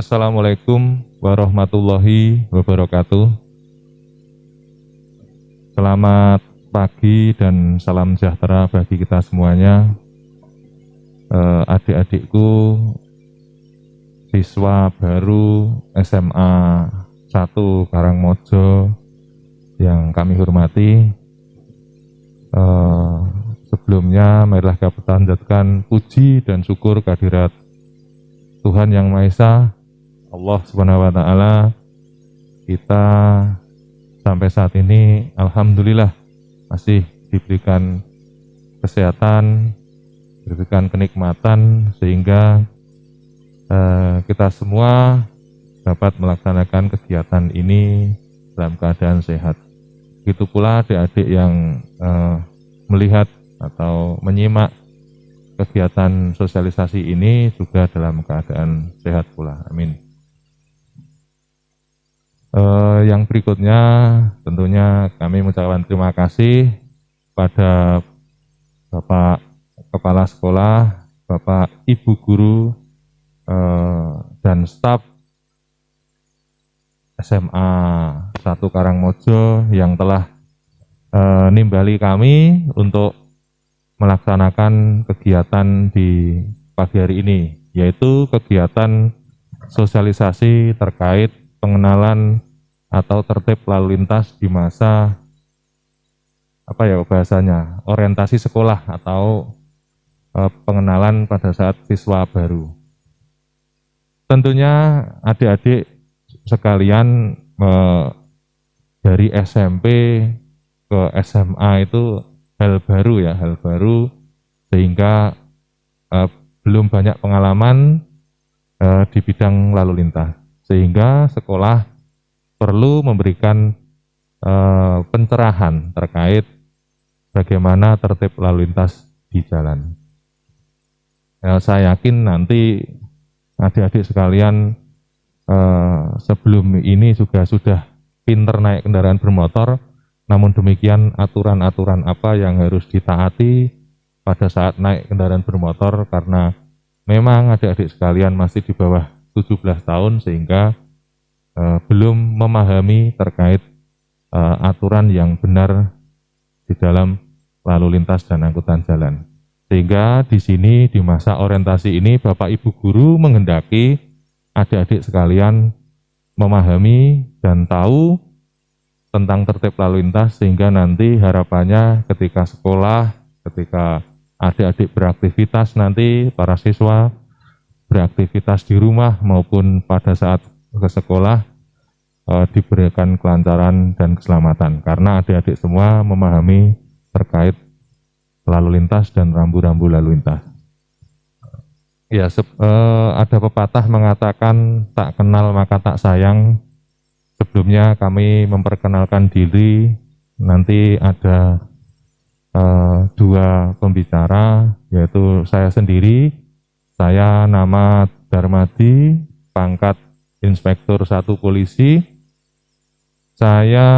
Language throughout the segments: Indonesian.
Assalamualaikum warahmatullahi wabarakatuh. Selamat pagi dan salam sejahtera bagi kita semuanya. Adik-adikku, siswa baru SMA 1 Karangmojo yang kami hormati. Sebelumnya marilah kita panjatkan puji dan syukur kehadirat Tuhan Yang Maha Esa, Allah Subhanahu wa Ta'ala. Kita sampai saat ini alhamdulillah masih diberikan kesehatan, diberikan kenikmatan sehingga kita semua dapat melaksanakan kegiatan ini dalam keadaan sehat. Begitu pula adik-adik yang melihat atau menyimak kegiatan sosialisasi ini juga dalam keadaan sehat pula. Amin. Yang berikutnya tentunya kami mengucapkan terima kasih pada Bapak Kepala Sekolah, Bapak Ibu Guru, dan staf SMA 1 Karangmojo yang telah nimbali kami untuk melaksanakan kegiatan di pagi hari ini, yaitu kegiatan sosialisasi terkait pengenalan atau tertib lalu lintas di masa bahasanya orientasi sekolah atau pengenalan pada saat siswa baru. Tentunya adik-adik sekalian dari SMP ke SMA itu hal baru sehingga belum banyak pengalaman di bidang lalu lintas, sehingga sekolah perlu memberikan pencerahan terkait bagaimana tertib lalu lintas di jalan. Saya yakin nanti adik-adik sekalian sebelum ini juga sudah pinter naik kendaraan bermotor. Namun demikian aturan-aturan apa yang harus ditaati pada saat naik kendaraan bermotor, karena memang adik-adik sekalian masih di bawah 17 tahun sehingga belum memahami terkait aturan yang benar di dalam lalu lintas dan angkutan jalan. Sehingga di sini di masa orientasi ini Bapak Ibu Guru menghendaki adik-adik sekalian memahami dan tahu tentang tertib lalu lintas, sehingga nanti harapannya ketika sekolah, ketika adik-adik beraktivitas nanti, para siswa beraktivitas di rumah maupun pada saat ke sekolah diberikan kelancaran dan keselamatan, karena adik-adik semua memahami terkait lalu lintas dan rambu-rambu lalu lintas. Ya, ada pepatah mengatakan tak kenal maka tak sayang. Sebelumnya kami memperkenalkan diri, nanti ada dua pembicara, yaitu saya sendiri. Saya nama Darmadi, pangkat Inspektur 1 Polisi. Saya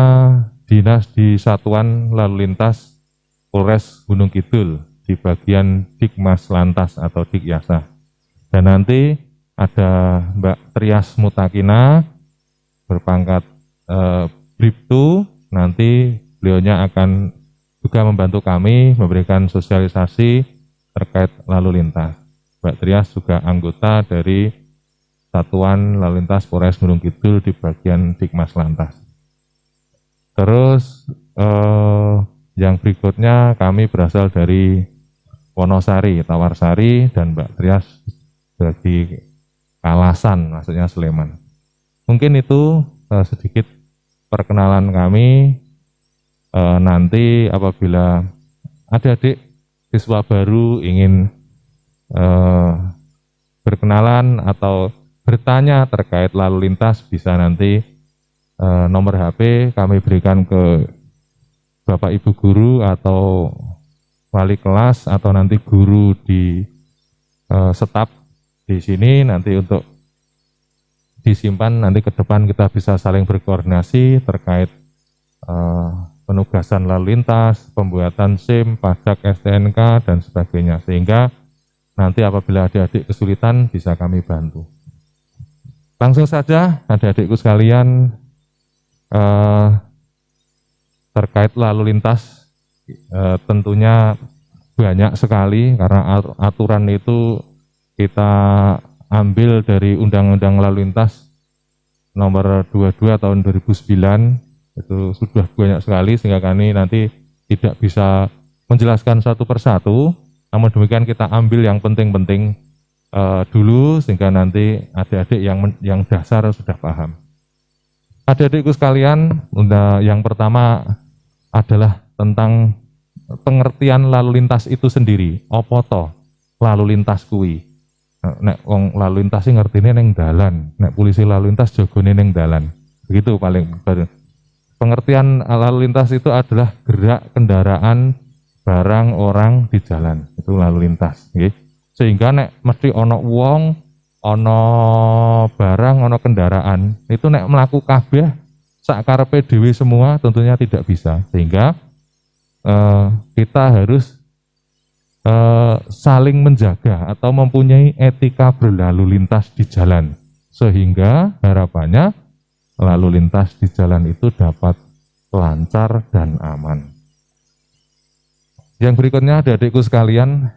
dinas di Satuan Lalu Lintas Polres Gunung Kidul di bagian Dikmas Lantas atau Dikyasa. Dan nanti ada Mbak Trias Mutakina, berpangkat Bribtu, nanti beliaunya akan juga membantu kami memberikan sosialisasi terkait lalu lintas. Mbak Trias juga anggota dari Satuan Lalu Lintas Polres Gunung Kidul di bagian Dikmas Lantas. Terus yang berikutnya kami berasal dari Wonosari, Tawarsari, dan Mbak Trias dari Kalasan, maksudnya Sleman. Mungkin itu sedikit perkenalan kami. Nanti apabila adik-adik siswa baru ingin berkenalan atau bertanya terkait lalu lintas, bisa nanti nomor HP kami berikan ke Bapak Ibu Guru atau wali kelas atau nanti guru di staf di sini, nanti untuk disimpan, nanti ke depan kita bisa saling berkoordinasi terkait penugasan lalu lintas, pembuatan SIM, pajak STNK, dan sebagainya, sehingga nanti apabila adik-adik kesulitan bisa kami bantu. Langsung saja adik-adikku sekalian, terkait lalu lintas tentunya banyak sekali karena aturan itu kita ambil dari Undang-Undang Lalu Lintas nomor 22 tahun 2009. Itu sudah banyak sekali sehingga kami nanti tidak bisa menjelaskan satu persatu, namun demikian kita ambil yang penting-penting dulu sehingga nanti adik-adik yang dasar sudah paham. Adik-adikku sekalian, yang pertama adalah tentang pengertian lalu lintas itu sendiri. Apa to lalu lintas kuwi? Nek wong lalu lintas sing ngertine ning dalan, nek polisi lalu lintas jogone ning dalan. Begitu paling pengertian lalu lintas itu adalah gerak kendaraan, barang, orang di jalan. Itu lalu lintas, nggih. Sehingga nek mesti ono wong, ono barang, ono kendaraan, itu nek mlaku kabeh sakarepe dhewe semua tentunya tidak bisa, sehingga kita harus saling menjaga atau mempunyai etika berlalu lintas di jalan, sehingga harapannya lalu lintas di jalan itu dapat lancar dan aman. Yang berikutnya adik-adikku sekalian,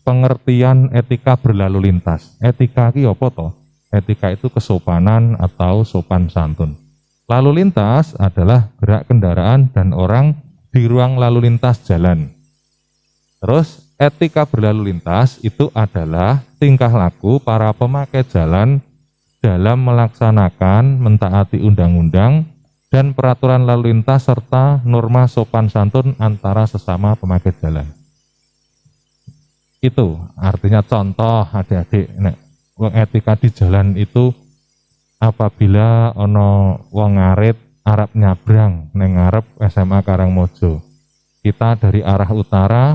pengertian etika berlalu lintas. Etika ki apa toh? Etika itu kesopanan atau sopan santun. Lalu lintas adalah gerak kendaraan dan orang di ruang lalu lintas jalan. Terus etika berlalu lintas itu adalah tingkah laku para pemakai jalan dalam melaksanakan, mentaati undang-undang dan peraturan lalu lintas serta norma sopan santun antara sesama pemakai jalan. Itu artinya contoh adik-adik, etika di jalan itu apabila ono wong ngarit arep nyabrang neng ngarep SMA Karangmojo, kita dari arah utara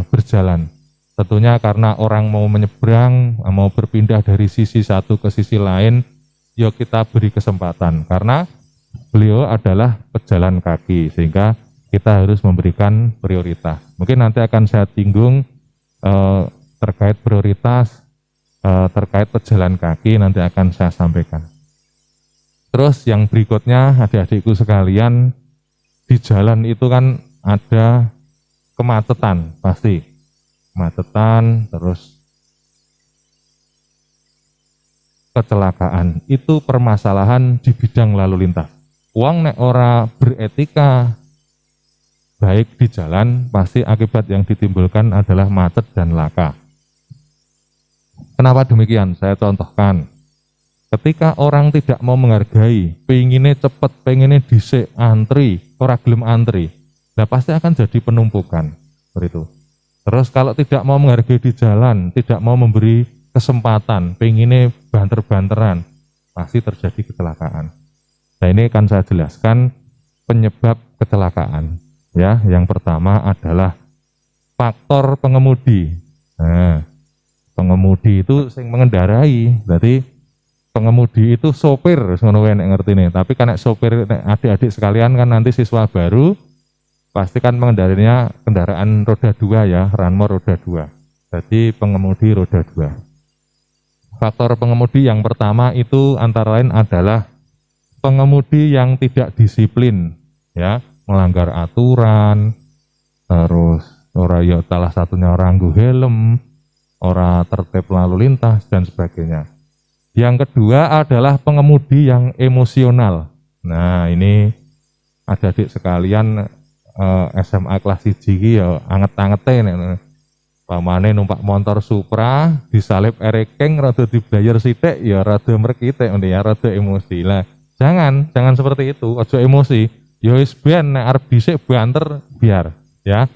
berjalan. Tentunya karena orang mau menyeberang, mau berpindah dari sisi satu ke sisi lain, yuk kita beri kesempatan. Karena beliau adalah pejalan kaki, sehingga kita harus memberikan prioritas. Mungkin nanti akan saya tinggung terkait prioritas, terkait pejalan kaki, nanti akan saya sampaikan. Terus yang berikutnya adik-adikku sekalian, di jalan itu kan ada kemacetan, pasti kemacetan, terus kecelakaan. Itu permasalahan di bidang lalu lintas. Wong nek ora beretika baik di jalan, pasti akibat yang ditimbulkan adalah macet dan laka. Kenapa demikian? Saya contohkan. Ketika orang tidak mau menghargai, pengennya cepat, pengennya dhisik, antri, ora gelem antri, nah pasti akan jadi penumpukan seperti itu. Terus kalau tidak mau menghargai di jalan, tidak mau memberi kesempatan, pengennya banter-banteran, pasti terjadi kecelakaan. Nah ini akan saya jelaskan penyebab kecelakaan. Ya, yang pertama adalah faktor pengemudi. Nah, pengemudi itu yang mengendarai, berarti pengemudi itu sopir, ngono wae nek ngertine. Tapi kan nek sopir, nek adik-adik sekalian kan nanti siswa baru pasti kan mengendarinya kendaraan roda 2 ya, ranmor roda 2. Jadi pengemudi roda 2. Faktor pengemudi yang pertama itu antara lain adalah pengemudi yang tidak disiplin, ya, melanggar aturan, terus ora ya salah satunya orang nggo helm, ora tertib lalu lintas dan sebagainya. Yang kedua adalah pengemudi yang emosional. Nah ini adik-adik sekalian SMA kelas 1 ya anget-angete nek pamane numpak motor Supra disalip ereking rada dibayar sithik ya rada mrekite ya rada emosi. Lah jangan seperti itu, aja emosi. Ya wis ben nek arep dhisik banter biar ya.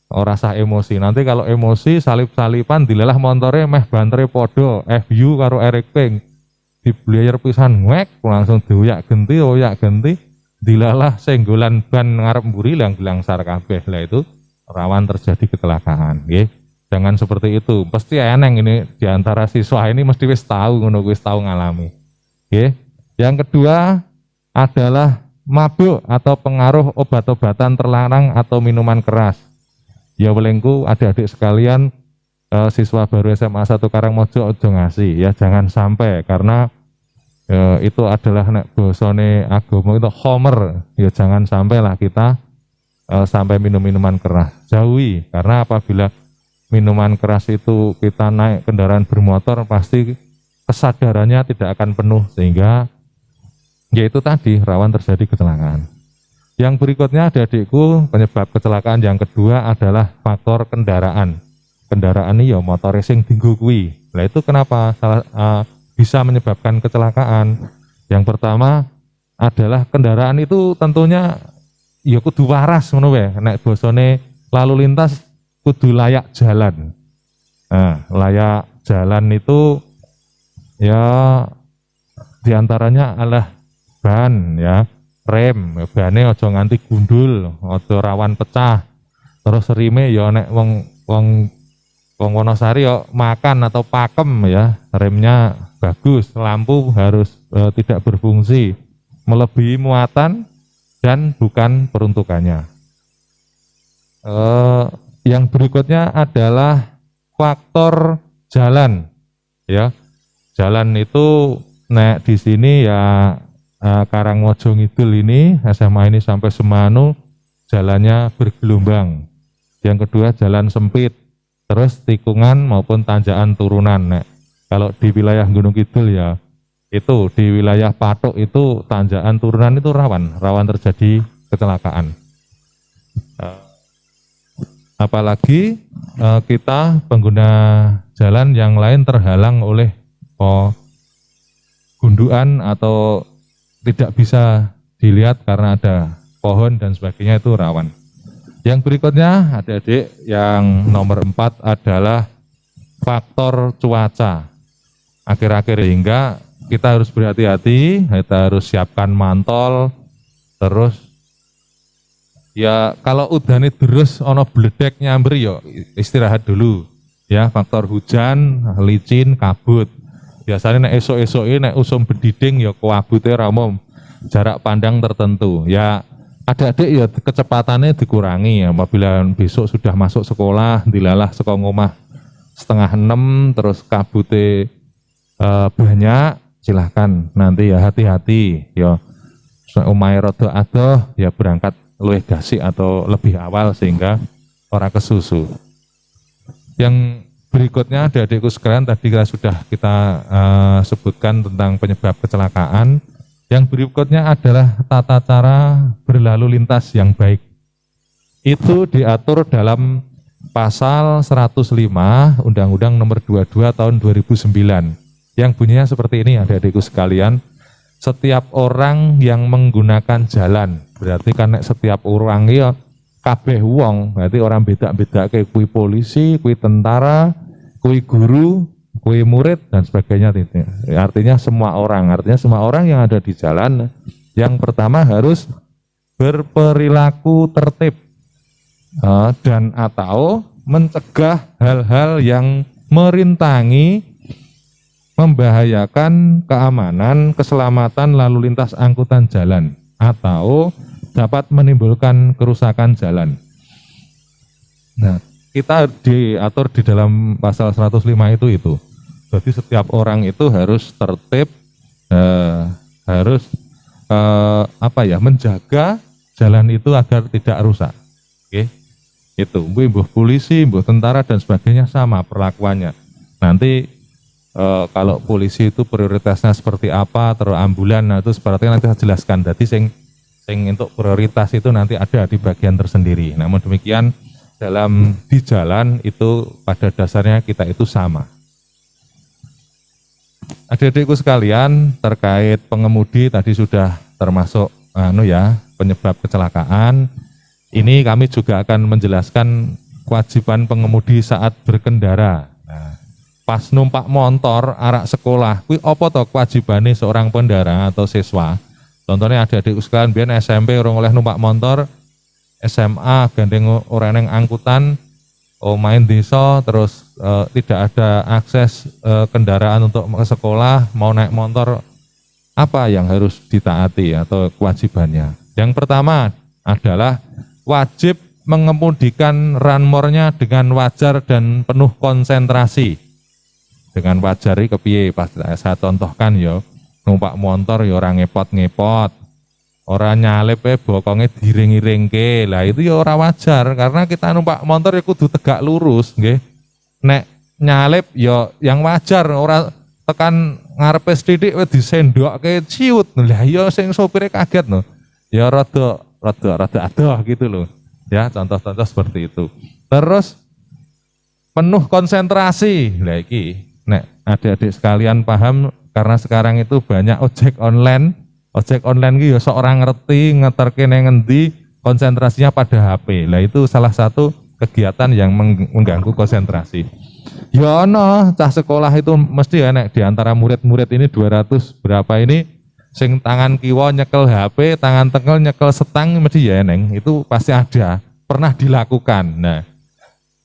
Ora sah emosi. Nanti kalau emosi salip-salipan dilelah montore meh bantere podo FU karo Eric Pink. Diblayar pisan ngek langsung dioyak genti, dilalah senggolan ban ngarep mburi lang sar kabeh. Lah itu rawan terjadi kecelakaan, nggih. Jangan seperti itu. Pasti eneng ini di antara siswa ini mesti wis tahu ngono, wis tahu ngalami. Nggih. Yang kedua adalah mabuk atau pengaruh obat-obatan terlarang atau minuman keras. Ya welengku adik-adik sekalian, siswa baru SMA 1 Karangmojo ojo ngasih ya, jangan sampai, karena itu adalah nek bosone agama itu homer ya, jangan sampai lah kita sampai minum minuman keras, jauhi, karena apabila minuman keras itu kita naik kendaraan bermotor pasti kesadarannya tidak akan penuh, sehingga yaitu tadi rawan terjadi kecelakaan. Yang berikutnya adik-adikku, penyebab kecelakaan yang kedua adalah faktor kendaraan. Kendaraan ini ya motor racing tinggu kui. Nah itu kenapa bisa menyebabkan kecelakaan? Yang pertama adalah kendaraan itu tentunya ya kudu waras ngono wae. Nek bosone lalu lintas kudu layak jalan. Nah, layak jalan itu ya diantaranya adalah ban ya, rem, bane aja nganti gundul, aja rawan pecah. Terus rime ya nek wong Wonosari ya makan atau pakem ya, remnya bagus, lampu harus tidak berfungsi, melebihi muatan dan bukan peruntukannya. Yang berikutnya adalah faktor jalan ya. Jalan itu nek di sini ya Karangmojo Ngidul ini, SMA ini sampai Semanu jalannya bergelombang. Yang kedua jalan sempit, terus tikungan maupun tanjakan turunan. Nek kalau di wilayah Gunung Kidul ya itu di wilayah Patok itu tanjakan turunan itu rawan terjadi kecelakaan. Apalagi kita pengguna jalan yang lain terhalang oleh gundukan atau tidak bisa dilihat karena ada pohon dan sebagainya, itu rawan. Yang berikutnya adik-adik, yang nomor 4 adalah faktor cuaca. Akhir-akhir hingga kita harus berhati-hati, kita harus siapkan mantol, terus ya kalau udane terus ono bledek nyamber ya istirahat dulu ya. Faktor hujan, licin, kabut. Biasanya nek esok-esok ini nek usum bediding ya kabute ramom, jarak pandang tertentu. Ya adik-adik ya kecepatannya dikurangi ya. Apabila besok sudah masuk sekolah, dilalah saka ngomah 5:30 terus kabute banyak, silahkan nanti ya hati-hati ya. Omahe rada adoh ya berangkat luwih gasik atau lebih awal sehingga ora kesusu. Yang berikutnya adik-adikku sekalian, tadi sudah kita sebutkan tentang penyebab kecelakaan. Yang berikutnya adalah tata cara berlalu lintas yang baik. Itu diatur dalam pasal 105 Undang-Undang Nomor 22 Tahun 2009 yang bunyinya seperti ini adik-adikku sekalian. Setiap orang yang menggunakan jalan, berarti kan setiap orang ya kabeh wong, berarti orang beda-beda, kayak kui polisi, kui tentara, kui guru, kui murid dan sebagainya. Artinya semua orang yang ada di jalan yang pertama harus berperilaku tertib dan atau mencegah hal-hal yang merintangi, membahayakan keamanan, keselamatan lalu lintas angkutan jalan atau dapat menimbulkan kerusakan jalan. Nah, kita diatur di dalam pasal 105 itu. Jadi setiap orang itu harus tertib, harus menjaga jalan itu agar tidak rusak. Oke, itu mbuh polisi, mbuh tentara dan sebagainya sama perlakuannya. Nanti kalau polisi itu prioritasnya seperti apa, terus ambulan, nah itu seperti nanti saya jelaskan. Jadi sing untuk prioritas itu nanti ada di bagian tersendiri. Namun demikian di jalan itu pada dasarnya kita itu sama. Adik-adikku sekalian, terkait pengemudi tadi sudah termasuk penyebab kecelakaan. Ini kami juga akan menjelaskan kewajiban pengemudi saat berkendara. Nah, pas numpak motor arak sekolah, kuwi apa to kewajibane seorang pengendara atau siswa? Contohnya adik-adikku sekalian, biyen SMP orang oleh numpak motor, SMA gandeng orang yang angkutan, main desa, terus tidak ada akses kendaraan untuk ke sekolah, mau naik motor, apa yang harus ditaati atau kewajibannya? Yang pertama adalah wajib mengemudikan runmore-nya dengan wajar dan penuh konsentrasi. Dengan wajar iki kepiye? Pas saya contohkan ya, numpak motor ya ora ngepot-ngepot. Ora nyalip bokonge diring-iringke. Lah itu ya ora wajar karena kita numpak motor ya kudu tegak lurus nggih. Nek nyalip ya yang wajar, ora tekan ngarepe sithik wis disendokke ciut. Lah ya sing sopire kaget no. Ya rada adoh gitu loh. Ya, contoh-contoh seperti itu. Terus penuh konsentrasi. Lah iki nek adik-adik sekalian paham karena sekarang itu banyak ojek online. Ojek online iki ya sok ora ngerti ngeterke nang ngendi, konsentrasinya pada HP. Lah itu salah satu kegiatan yang mengganggu konsentrasi. Ya ono cah sekolah itu mesti ya nek di antara murid-murid ini 200 berapa ini sing tangan kiwa nyekel HP, tangan tengel nyekel setang mesti ya neng, itu pasti ada, pernah dilakukan. Nah,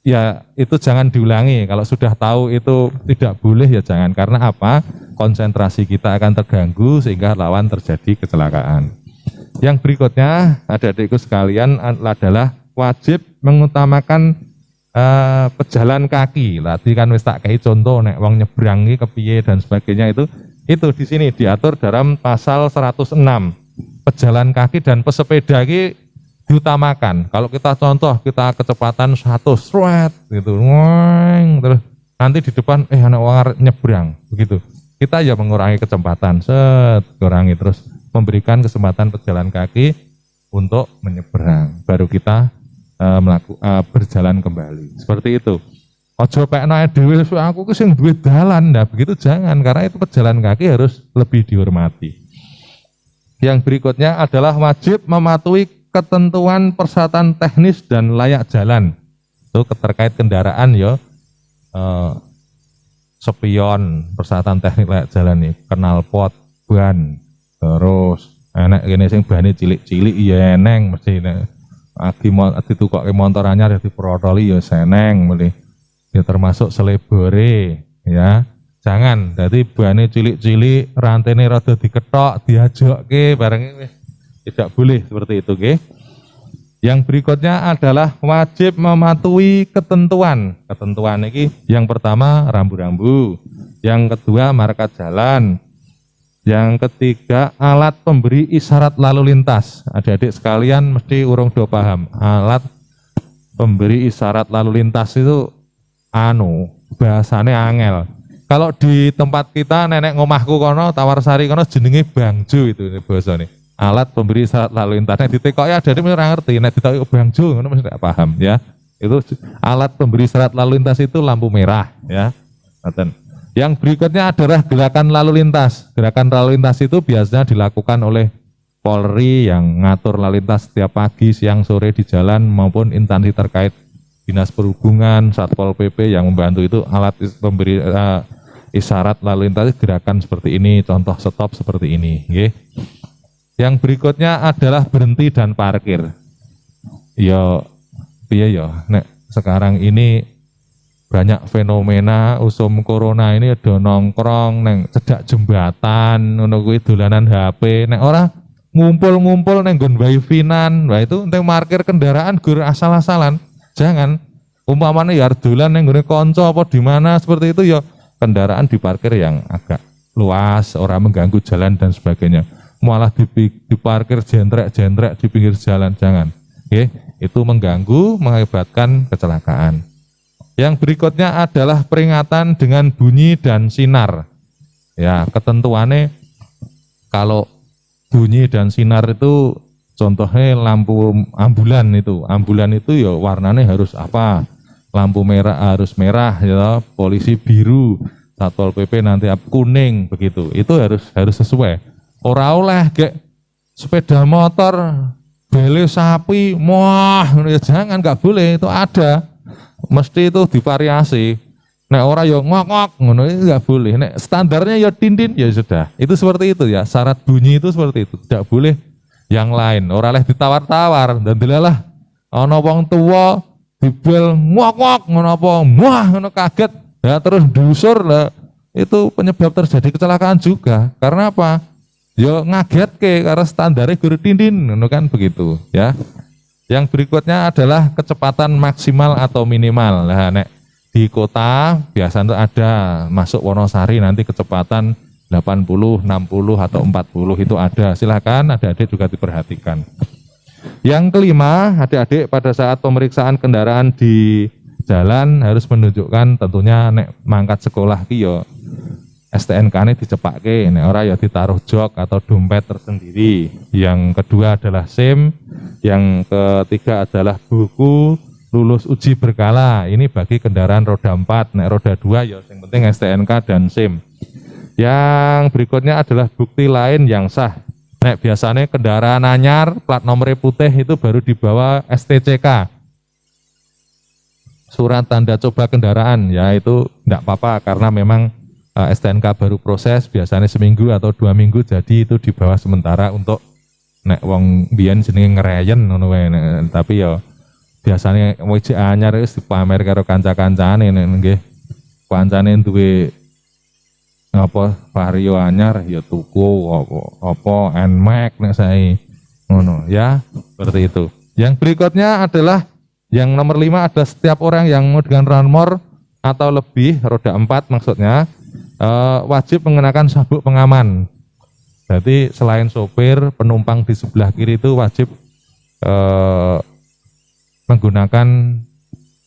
ya itu jangan diulangi. Kalau sudah tahu itu tidak boleh ya jangan, karena apa? Konsentrasi kita akan terganggu sehingga lawan terjadi kecelakaan. Yang berikutnya, adik-adikku sekalian adalah wajib mengutamakan pejalan kaki. Tadi kan wis tak kei contoh nek wong nyebrang iki kepiye dan sebagainya itu di sini diatur dalam pasal 106. Pejalan kaki dan pesepeda ini diutamakan. Kalau kita contoh kita kecepatan 100 sret gitu. Terus nanti di depan anak wong arep nyebrang begitu. Kita ya mengurangi kecepatan, kurangi terus memberikan kesempatan pejalan kaki untuk menyeberang. Baru kita berjalan kembali. Seperti itu. Ojo pekno dhewe aku ki sing duwe dalan. Nah, begitu jangan, karena itu pejalan kaki harus lebih dihormati. Yang berikutnya adalah wajib mematuhi ketentuan persyaratan teknis dan layak jalan. Itu terkait kendaraan ya. Spion, persyaratan teknik layak jalan nih, knalpot, ban, terus enek kene sing bane cilik-cilik ya eneng mesti nek ditukokke motor anyar diprotoli ya seneng mesti. Ya termasuk selebore ya. Jangan dadi bane cilik-cilik, rantene rada diketok, diajokke bareng tidak boleh seperti itu nggih. Yang berikutnya adalah wajib mematuhi ketentuan. Ketentuan ini yang pertama rambu-rambu, yang kedua marka jalan, yang ketiga alat pemberi isyarat lalu lintas. Adik-adik sekalian mesti urung do paham. Alat pemberi isyarat lalu lintas itu bahasane angel. Kalau di tempat kita nenek ngomahku kono Tawarsari kono jenenge bangjo itu bahasane. Alat pemberi isyarat lalu lintas. Nek ditekoki ada mesti ora ngerti, nek ditekoki bangjo ngono mesti tidak paham ya. Itu alat pemberi isyarat lalu lintas itu lampu merah ya. Ngoten. Yang berikutnya adalah gerakan lalu lintas. Gerakan lalu lintas itu biasanya dilakukan oleh Polri yang ngatur lalu lintas setiap pagi, siang, sore di jalan maupun instansi terkait Dinas Perhubungan, Satpol PP yang membantu itu alat pemberi isyarat lalu lintas gerakan seperti ini, contoh stop seperti ini. Okay. Yang berikutnya adalah berhenti dan parkir. Yo, piye yo, nek sekarang ini banyak fenomena usum corona ini ada nongkrong neng cedak jembatan, ngono kuwi dolanan HP, nek ora ngumpul-ngumpul neng nggon wifi-nan, wah itu neng parkir kendaraan gur asal-asalan. Jangan, umpamanya ya dolan yang gune konco apa di mana seperti itu ya kendaraan diparkir yang agak luas, orang mengganggu jalan dan sebagainya. Malah diparkir jentrek-jentrek di pinggir jalan, jangan. Oke, itu mengganggu, mengakibatkan kecelakaan. Yang berikutnya adalah peringatan dengan bunyi dan sinar. Ya, ketentuannya kalau bunyi dan sinar itu contohnya lampu ambulan itu ya warnanya harus apa? Lampu merah harus merah ya, polisi biru, Satpol PP nanti kuning begitu. Itu harus sesuai. Ora oleh kayak sepeda motor, bele sapi, ya jangan, nggak boleh, itu ada. Mesti itu divariasi. Nek ora ya ngok-ngok ngono itu nggak boleh. Nek standarnya ya tin-tin ya sudah. Itu seperti itu ya. Syarat bunyi itu seperti itu. Tidak boleh yang lain, ora leh ditawar-tawar dan delalah ana wong tuwa dibel ngok-ngok ngono apa wah ngono kaget ya terus dusur lah, itu penyebab terjadi kecelakaan juga. Karena apa? Ya ngagetke karena standarnya guru tindin ngono kan begitu ya. Yang berikutnya adalah kecepatan maksimal atau minimal. Nah, nek di kota biasanya ada masuk Wonosari nanti kecepatan 80, 60 atau 40 itu ada. Silakan adik-adik juga diperhatikan. Yang kelima, adik-adik pada saat pemeriksaan kendaraan di jalan harus menunjukkan tentunya nek mangkat sekolah ki yo STNK-ne dicepake, nek ora ya ditaruh jok atau dompet tersendiri. Yang kedua adalah SIM, yang ketiga adalah buku lulus uji berkala. Ini bagi kendaraan roda 4, nek roda 2 ya yang penting STNK dan SIM. Yang berikutnya adalah bukti lain yang sah. Nek biasanya kendaraan anyar, plat nomor putih itu baru dibawa STCK. Surat tanda coba kendaraan, ya itu enggak apa-apa karena memang STNK baru proses, biasanya seminggu atau 2 minggu, jadi itu di bawah sementara untuk nek wong biyen jenenge ngereyen ngono wae. Tapi ya biasanya wis anyar wis dipamer karo kanca-kancane nggih. Kancane duwe apa vario anyar ya tuku apa NMAX nek sae ngono ya, seperti itu. Yang berikutnya adalah yang nomor 5 adalah setiap orang yang dengan ranmor atau lebih roda 4 maksudnya wajib mengenakan sabuk pengaman. Jadi selain sopir, penumpang di sebelah kiri itu wajib menggunakan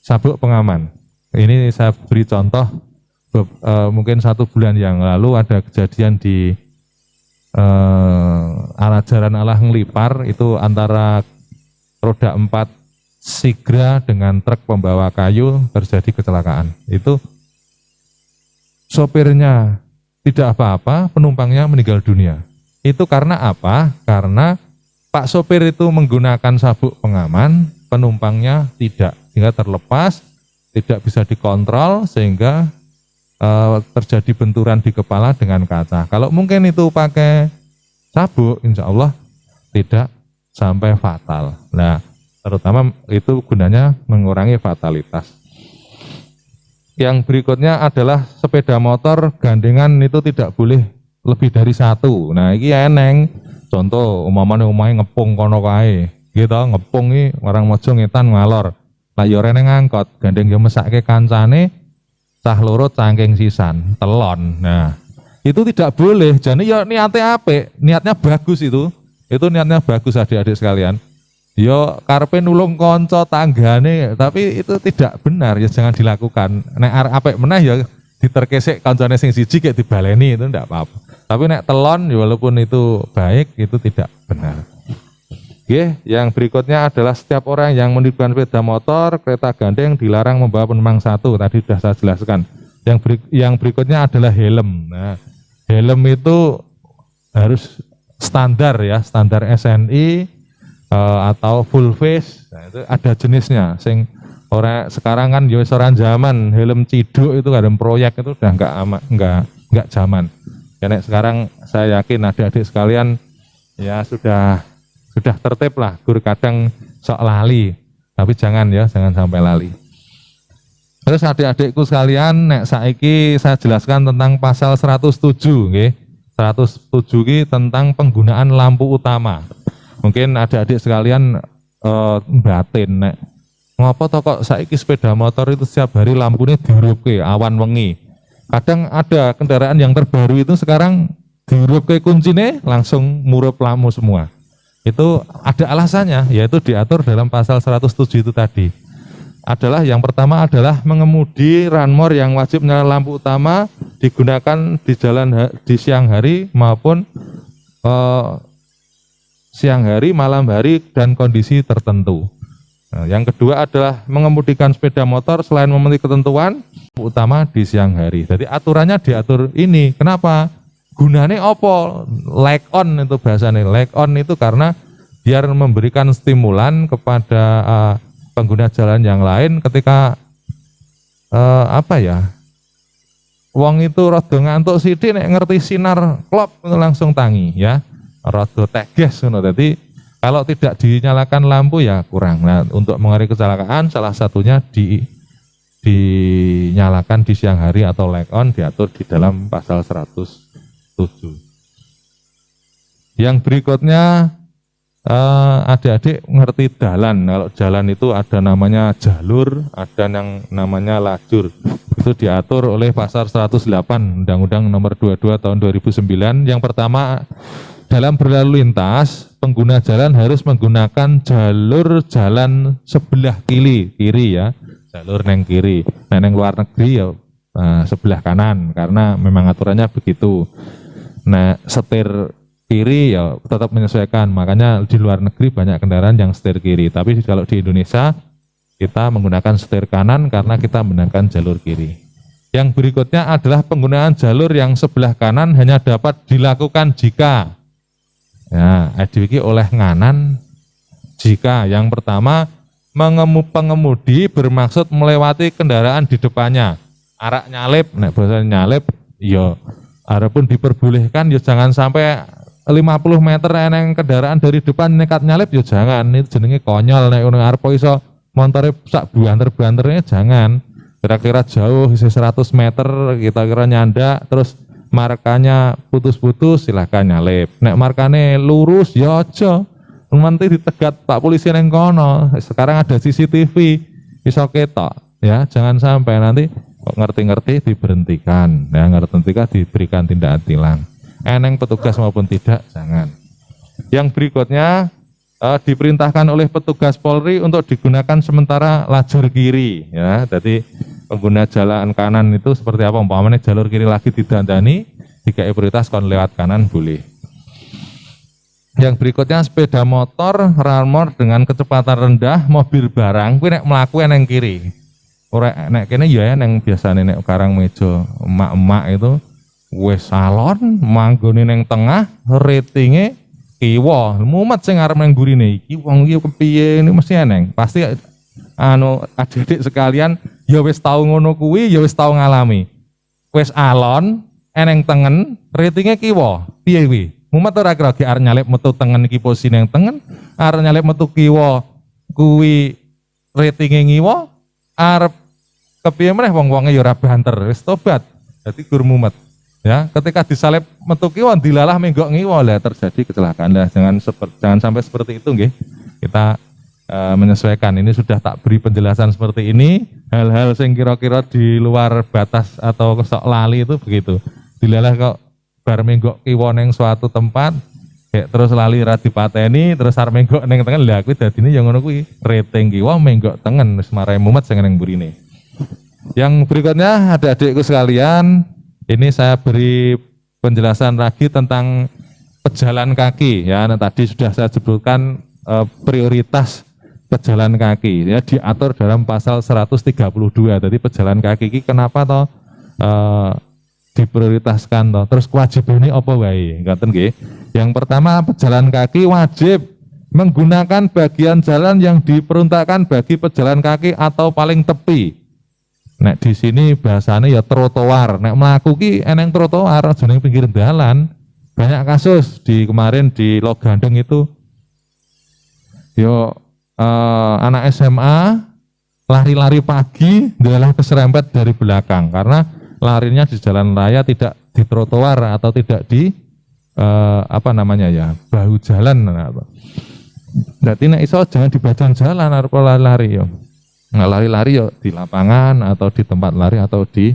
sabuk pengaman. Ini saya beri contoh, mungkin 1 bulan yang lalu ada kejadian di arah Jalan Allah Ngelipar, itu antara roda 4 Sigra dengan truk pembawa kayu terjadi kecelakaan. Itu sopirnya tidak apa-apa, penumpangnya meninggal dunia. Itu karena apa? Karena Pak sopir itu menggunakan sabuk pengaman, penumpangnya tidak, sehingga terlepas, tidak bisa dikontrol, sehingga terjadi benturan di kepala dengan kaca. Kalau mungkin itu pakai sabuk, insya Allah tidak sampai fatal. Nah, terutama itu gunanya mengurangi fatalitas. Yang berikutnya adalah sepeda motor gandengan itu tidak boleh lebih dari 1. Nah, ini eneng. Contoh, umpamane omahe ngepung kono kae. Gitu, ngepung iki orang mojo ngetan ngalor. Lah ya rene ngangkot, gandeng ya mesake kancane, cah loro cangking sisan, telon. Nah, itu tidak boleh. Jadi ya niatnya apik, niatnya bagus itu. Itu niatnya bagus adik-adik sekalian. Yo karepe nulung konco tanggane, tapi itu tidak benar, ya jangan dilakukan. Nek arep apik meneh ya diterkesek kancane sing siji kayak dibaleni, itu ndak apa-apa. Tapi nek telon ya walaupun itu baik, itu tidak benar. Oke, yang berikutnya adalah setiap orang yang menggunakan sepeda motor, kereta gandeng dilarang membawa penumpang 1. Tadi sudah saya jelaskan. Yang berikutnya adalah helm. Nah, helm itu harus standar ya, standar SNI. Atau full face, nah, itu ada jenisnya. Sing orang sekarang kan yo orang zaman helm ciduk itu ada proyek itu udah enggak zaman. Karena sekarang saya yakin adik-adik sekalian ya sudah tertib lah. Guru kadang sok lali, tapi jangan sampai lali. Terus adik-adikku sekalian, nek saiki saya jelaskan tentang pasal 107, nggih. 107 ini tentang penggunaan lampu utama. Mungkin adik-adik sekalian batin nek ngopo to kok saiki sepeda motor itu setiap hari lampunya diurupke awan wengi. Kadang ada kendaraan yang terbaru itu sekarang diurupke kuncine langsung murup lampu semua. Itu ada alasannya, yaitu diatur dalam pasal 107 itu tadi. Adalah yang pertama adalah mengemudi ranmor yang wajib menyalakan lampu utama digunakan di jalan di siang hari maupun siang hari, malam hari, dan kondisi tertentu. Nah, yang kedua adalah mengemudikan sepeda motor selain memenuhi ketentuan utama di siang hari. Jadi aturannya diatur ini. Kenapa? Gunanya opo? Like on itu bahasanya. Like on itu karena biar memberikan stimulan kepada pengguna jalan yang lain ketika wong itu rada ngantuk sithik nek ngerti sinar klop langsung tangi ya. Rada teges ngono. Jadi kalau tidak dinyalakan lampu ya kurang. Nah, untuk menghindari kecelakaan salah satunya dinyalakan di siang hari atau light on diatur di dalam pasal 107. Yang berikutnya adik-adik ngerti jalan. Kalau jalan itu ada namanya jalur, ada yang namanya lajur. Itu diatur oleh pasal 108 Undang-Undang Nomor 22 Tahun 2009. Yang pertama, dalam berlalu lintas, pengguna jalan harus menggunakan jalur jalan sebelah kiri ya, jalur neng kiri. Nah, neng luar negeri ya sebelah kanan, karena memang aturannya begitu. Nah, setir kiri ya tetap menyesuaikan, makanya di luar negeri banyak kendaraan yang setir kiri, tapi kalau di Indonesia kita menggunakan setir kanan karena kita menggunakan jalur kiri. Yang berikutnya adalah penggunaan jalur yang sebelah kanan hanya dapat dilakukan jika oleh nganan jika yang pertama pengemudi bermaksud melewati kendaraan di depannya, arak nyalip, nek bahasa nyalip ya adapun diperbolehkan ya jangan sampai 50 meter eneng kendaraan dari depan nekat nyalip ya jangan, itu jenenge konyol. Nek ngono arep iso montore sak banter-banternya jangan. Kira-kira jauh 100 meter kita kira nyandak terus markanya putus-putus silahkan nyalip. Nek markane lurus ya aja. Nanti ditegat Pak polisi neng kono. Sekarang ada CCTV iso ketok ya, jangan sampai nanti kok ngerti-ngerti diberhentikan. Ya ngerti-ngerti diberikan tindakan tilang. Eneng petugas maupun tidak, jangan. Yang berikutnya diperintahkan oleh petugas Polri untuk digunakan sementara lajur kiri ya. Jadi pengguna jalan kanan itu seperti apa, umpamanya jalur kiri lagi didandani, dikai prioritas kon lewat kanan boleh. Yang berikutnya sepeda motor ramor dengan kecepatan rendah, mobil barang kuwi nek mlaku nang kiri. Ora nek kene ya nang biasane nek Karangmeja emak-emak itu wis salon manggone ning tengah, ratinge kiwa mumet sing arep nang gurine iki wong iki kepiye ini mesti eneng pasti adik-adik sekalian ya wis tau ngono kuwi, ya wis tau ngalami wis alon eneng tengen ratinge kiwa piye kuwi mumet ora kira arep nyalip metu tengen iki posisi ning tengen arep nyalip metu kiwa kuwi ratinge ngiwa arep kepiye meneh wong-wonge ya ora banter wis tobat dadi gur mumet. Ya, ketika disalip metu kiwa dilalah menggok ngiwa lah terjadi kecelakaan lah. Jangan sampai seperti itu nggih. Kita menyesuaikan. Ini sudah tak beri penjelasan seperti ini. Hal-hal yang kira-kira di luar batas atau sok lali itu begitu. Dilalah kok bar menggok kiwa neng suatu tempat, terus lali ra dipateni, terus arep menggok neng tengen lha kuwi dadine ya ngono kuwi. Rating kiwa menggok tengen wis marai mumet sing neng burine. Yang berikutnya adik-adikku sekalian, ini saya beri penjelasan lagi tentang pejalan kaki ya. Nah, tadi sudah saya sebutkan prioritas pejalan kaki ya diatur dalam pasal 132. Jadi pejalan kaki ini kenapa toh diprioritaskan toh? Terus kewajibannya apa wae? Ngaten nggih. Yang pertama, pejalan kaki wajib menggunakan bagian jalan yang diperuntukkan bagi pejalan kaki atau paling tepi. Nek di sini bahasanya ya trotoar. Nek mlaku ki eneng trotoar aja ning pinggir dalan. Banyak kasus kemarin di Logandeng itu. Yo anak SMA lari-lari pagi dalah keserempet dari belakang karena larinya di jalan raya tidak di trotoar atau tidak di bahu jalan. Berarti nek iso jangan di badan jalan arep lari-lari yo. Nggak lari-lari ya di lapangan atau di tempat lari atau di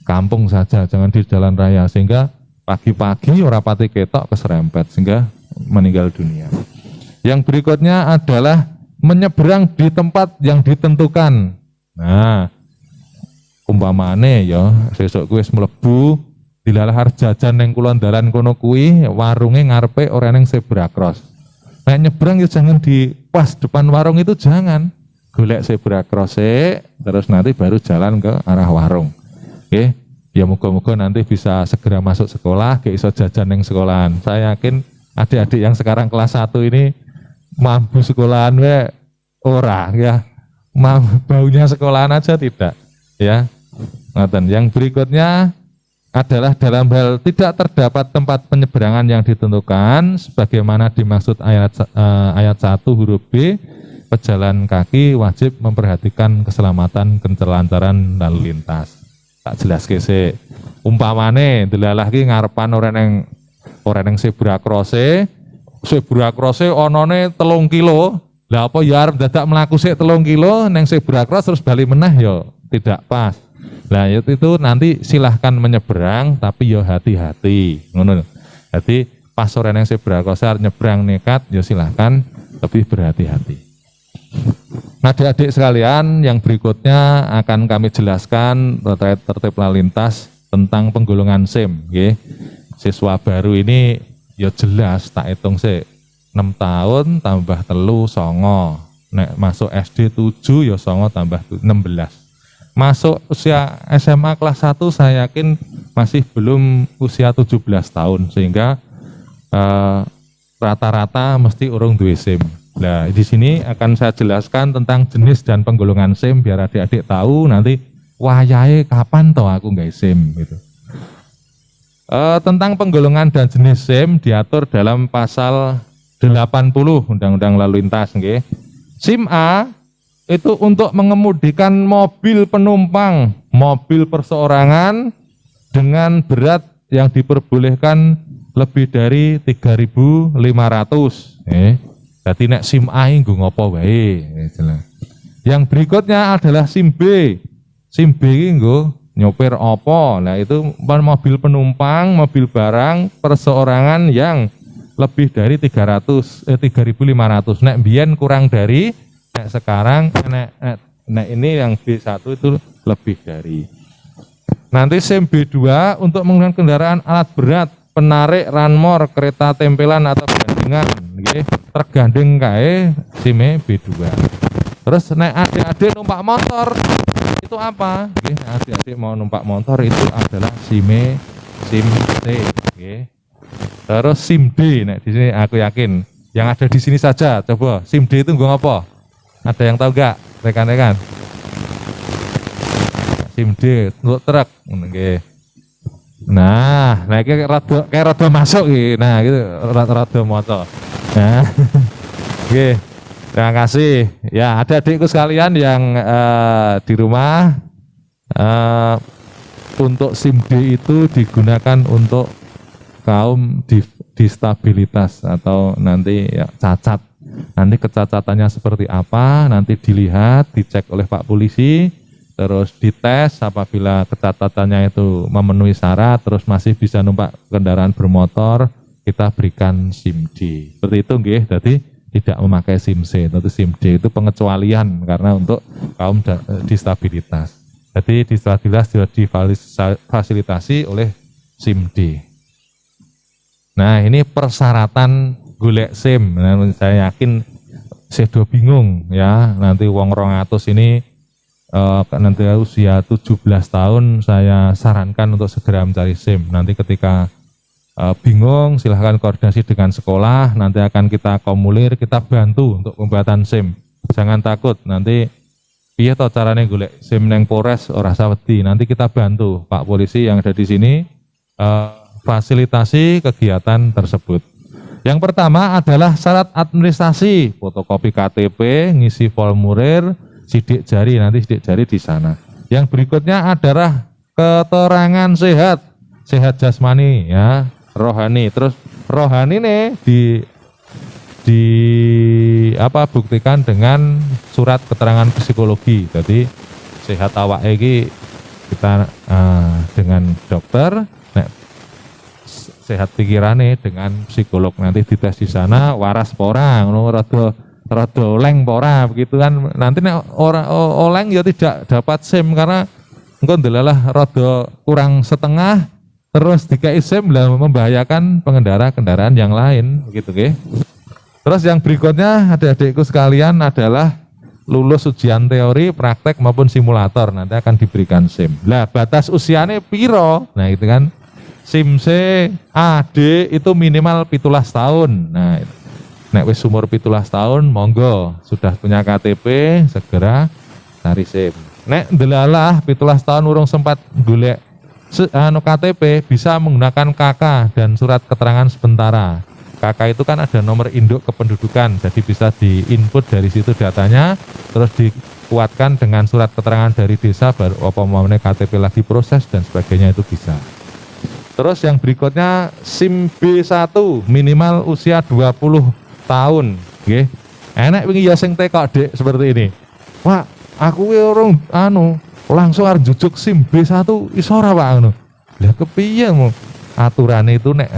kampung saja, jangan di jalan raya sehingga pagi-pagi ora pati ketok keserempet sehingga meninggal dunia. Yang berikutnya adalah menyeberang di tempat yang ditentukan. Nah, umpamane ya sesuk kuwi wis mlebu dilalah jajan ning kulon dalan kono kuwi warunge ngarepe ora ning zebra cross. Nek nyebrang ya jangan di pas depan warung itu jangan. Golek zebra cross terus nanti baru jalan ke arah warung. Oke, ya moga-moga nanti bisa segera masuk sekolah, ke iso jajan yang sekolahan. Saya yakin adik-adik yang sekarang kelas 1 ini mampu sekolahan we ora ya. Baunya sekolahan aja tidak ya. Ngaten. Yang berikutnya adalah dalam hal tidak terdapat tempat penyeberangan yang ditentukan sebagaimana dimaksud ayat 1 huruf B. Pejalan kaki wajib memperhatikan keselamatan kelancaran lalu lintas. Tak jelas kese. Umpamane delalah ki ngarepan ora neng zebra cross Sebrakrose onone 3 kilo. Lah apa ya arep dadak mlaku sik 3 kilo neng Sebrakros terus bali meneh ya tidak pas. Lah itu nanti silahkan menyeberang tapi ya hati-hati. Ngono. Jadi pas sore neng Sebrakros nyebrang nekat ya silahkan lebih berhati-hati. Adik-adik sekalian, yang berikutnya akan kami jelaskan terkait tertib lalu lintas tentang penggolongan SIM. Okay. Siswa baru ini ya jelas tak hitung sih 6 tahun tambah 3 songo. Nek masuk SD 7 ya songo tambah 16. Masuk usia SMA kelas 1 saya yakin masih belum usia 17 tahun sehingga rata-rata mesti urung duwe SIM. Nah, di sini akan saya jelaskan tentang jenis dan penggolongan SIM biar adik-adik tahu nanti wayahe kapan toh aku nggak SIM gitu. Tentang penggolongan dan jenis SIM diatur dalam pasal 80 Undang-Undang Lalu Lintas, nggih. SIM A itu untuk mengemudikan mobil penumpang, mobil perseorangan dengan berat yang diperbolehkan lebih dari 3.500. Jadi nek SIM A nggo ngopo wae. Yang berikutnya adalah SIM B. SIM B iki nggo nyopir opo. Nah itu mobil penumpang, mobil barang perseorangan yang lebih dari 3.500. Nek mbiyen kurang dari, nek sekarang nek ini yang B1 itu lebih dari. Nanti SIM B2 untuk menggunakan kendaraan alat berat, penarik, ranmor, kereta tempelan atau gandengan, nggih, tergandeng kae SIM B2. Terus nek adik-adik numpak motor itu apa? Nggih, adik-adik mau numpak motor itu adalah SIM C, nggih. Terus SIM D, nek di sini aku yakin yang ada di sini saja. Coba SIM D itu nggo apa? Ada yang tahu nggak, rekan-rekan? SIM D untuk truk, nggih. Nah iki rada masuk iki. Nah, gitu rada motor. Nah. Oke. Terima kasih. Ya, adik-adikku sekalian yang di rumah untuk SIM D itu digunakan untuk kaum disabilitas atau nanti ya, cacat. Nanti kecacatannya seperti apa, nanti dilihat, dicek oleh Pak Polisi, terus dites apabila kecacatannya itu memenuhi syarat, terus masih bisa numpak kendaraan bermotor, kita berikan SIM D. Seperti itu nggih, jadi tidak memakai SIM C, tapi SIM D itu pengecualian karena untuk kaum disabilitas. Jadi disabilitas sudah difasilitasi oleh SIM D. Nah, ini persyaratan golek SIM. Nah, saya yakin sedo bingung ya, nanti wong 200 ini nanti usia 17 tahun saya sarankan untuk segera mencari SIM. Nanti ketika bingung silahkan koordinasi dengan sekolah, nanti akan kita komulir, kita bantu untuk pembuatan SIM. Jangan takut, nanti piye to carane golek SIM neng Polres ora usah wedi, nanti kita bantu Pak Polisi yang ada di sini fasilitasi kegiatan tersebut. Yang pertama adalah syarat administrasi, fotokopi KTP, ngisi formulir, sidik jari, nanti sidik jari di sana. Yang berikutnya adalah keterangan sehat jasmani ya, rohani. Terus rohani nih buktikan dengan surat keterangan psikologi. Jadi sehat awak iki kita dengan dokter, sehat pikirannya dengan psikolog, nanti dites di sana waras pora, rada oleng pora begitu kan. Nanti oleng ya tidak dapat SIM karena engko ndelalah rada kurang setengah terus dikai SIM lah, membahayakan pengendara kendaraan yang lain begitu nggih. Terus yang berikutnya adik-adikku sekalian adalah lulus ujian teori, praktek maupun simulator, nanti akan diberikan SIM. Lah batas usianya piro? Nah itu kan SIM C, A, D itu minimal 17 tahun. Nah, nek wis umur 17 tahun, monggo sudah punya KTP, segera cari SIM. Nek ndelalah 17 tahun urung sempat golek KTP, bisa menggunakan KK dan surat keterangan sementara. KK itu kan ada nomor induk kependudukan, jadi bisa diinput dari situ datanya, terus dikuatkan dengan surat keterangan dari desa, baru apa KTP lagi proses dan sebagainya itu bisa. Terus yang berikutnya SIM B1 minimal usia 20 tahun, nggih. Enek wingi ya sing tekok Dik seperti ini. Wah, aku ki orang langsung arep jujuk SIM B1 iso ora Pak ngono. Lah kepiye mu? Aturane itu nek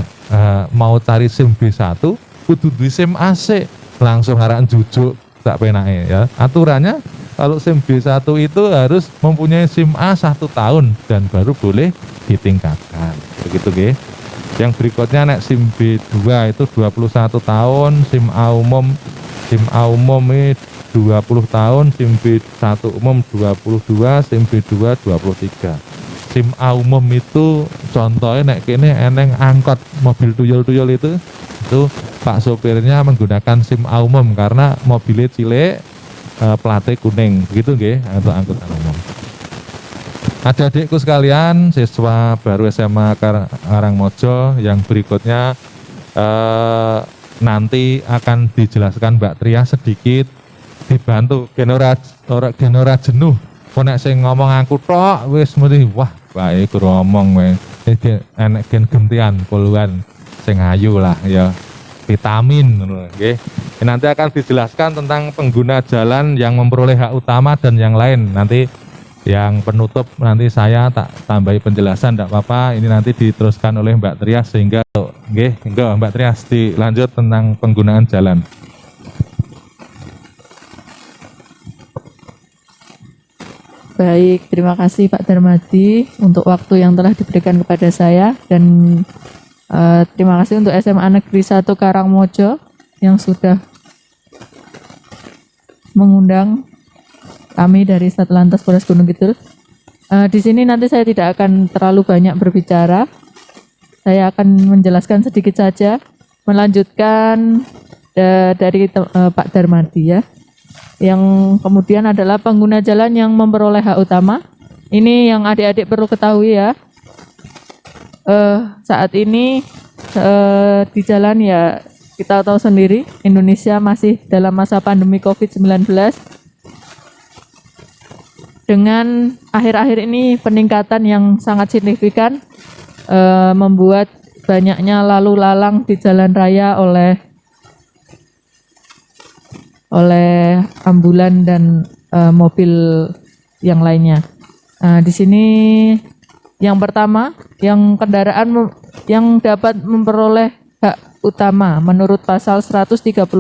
mau cari SIM B1 kudu duwe SIM AC, langsung arek jujuk tak penake ya. Aturannya kalau SIM B1 itu harus mempunyai SIM A 1 tahun dan baru boleh ditingkatkan. Begitu nggih. Yang berikutnya nek SIM B2 itu 21 tahun, SIM A umum ini 20 tahun, SIM B1 umum 22, SIM B2 23. SIM A umum itu contohnya nek kene eneng angkot mobil tuyul-tuyul itu Pak sopirnya menggunakan SIM A umum karena mobilnya cilik, platnya kuning, begitu nggih untuk angkutan umum. Adik-adikku sekalian, siswa baru SMA Karangmojo yang berikutnya nanti akan dijelaskan Mbak Tria sedikit, dibantu genora jenuh. Nek sing ngomong aku tok wis mesti wah bae guru ngomong wae. Enek gen gentian puluhan sing ayu lah ya. Vitamin nggih. Nanti akan dijelaskan tentang pengguna jalan yang memperoleh hak utama dan yang lain. Nanti yang penutup nanti saya tak tambahi penjelasan enggak apa-apa. Ini nanti diteruskan oleh Mbak Trias sehingga nggih, enggak Mbak Trias dilanjut tentang penggunaan jalan. Baik, terima kasih Pak Darmadi untuk waktu yang telah diberikan kepada saya dan terima kasih untuk SMA Negeri 1 Karangmojo yang sudah mengundang kami dari Satlantas Polres Gunung Kidul. Di sini nanti saya tidak akan terlalu banyak berbicara. Saya akan menjelaskan sedikit saja, melanjutkan dari Pak Darmadi ya. Yang kemudian adalah pengguna jalan yang memperoleh hak utama. Ini yang adik-adik perlu ketahui ya. Saat ini di jalan ya kita tahu sendiri Indonesia masih dalam masa pandemi COVID-19. Dengan akhir-akhir ini peningkatan yang sangat signifikan membuat banyaknya lalu lalang di jalan raya oleh ambulan dan mobil yang lainnya. Di sini yang pertama, yang kendaraan yang dapat memperoleh hak utama menurut pasal 134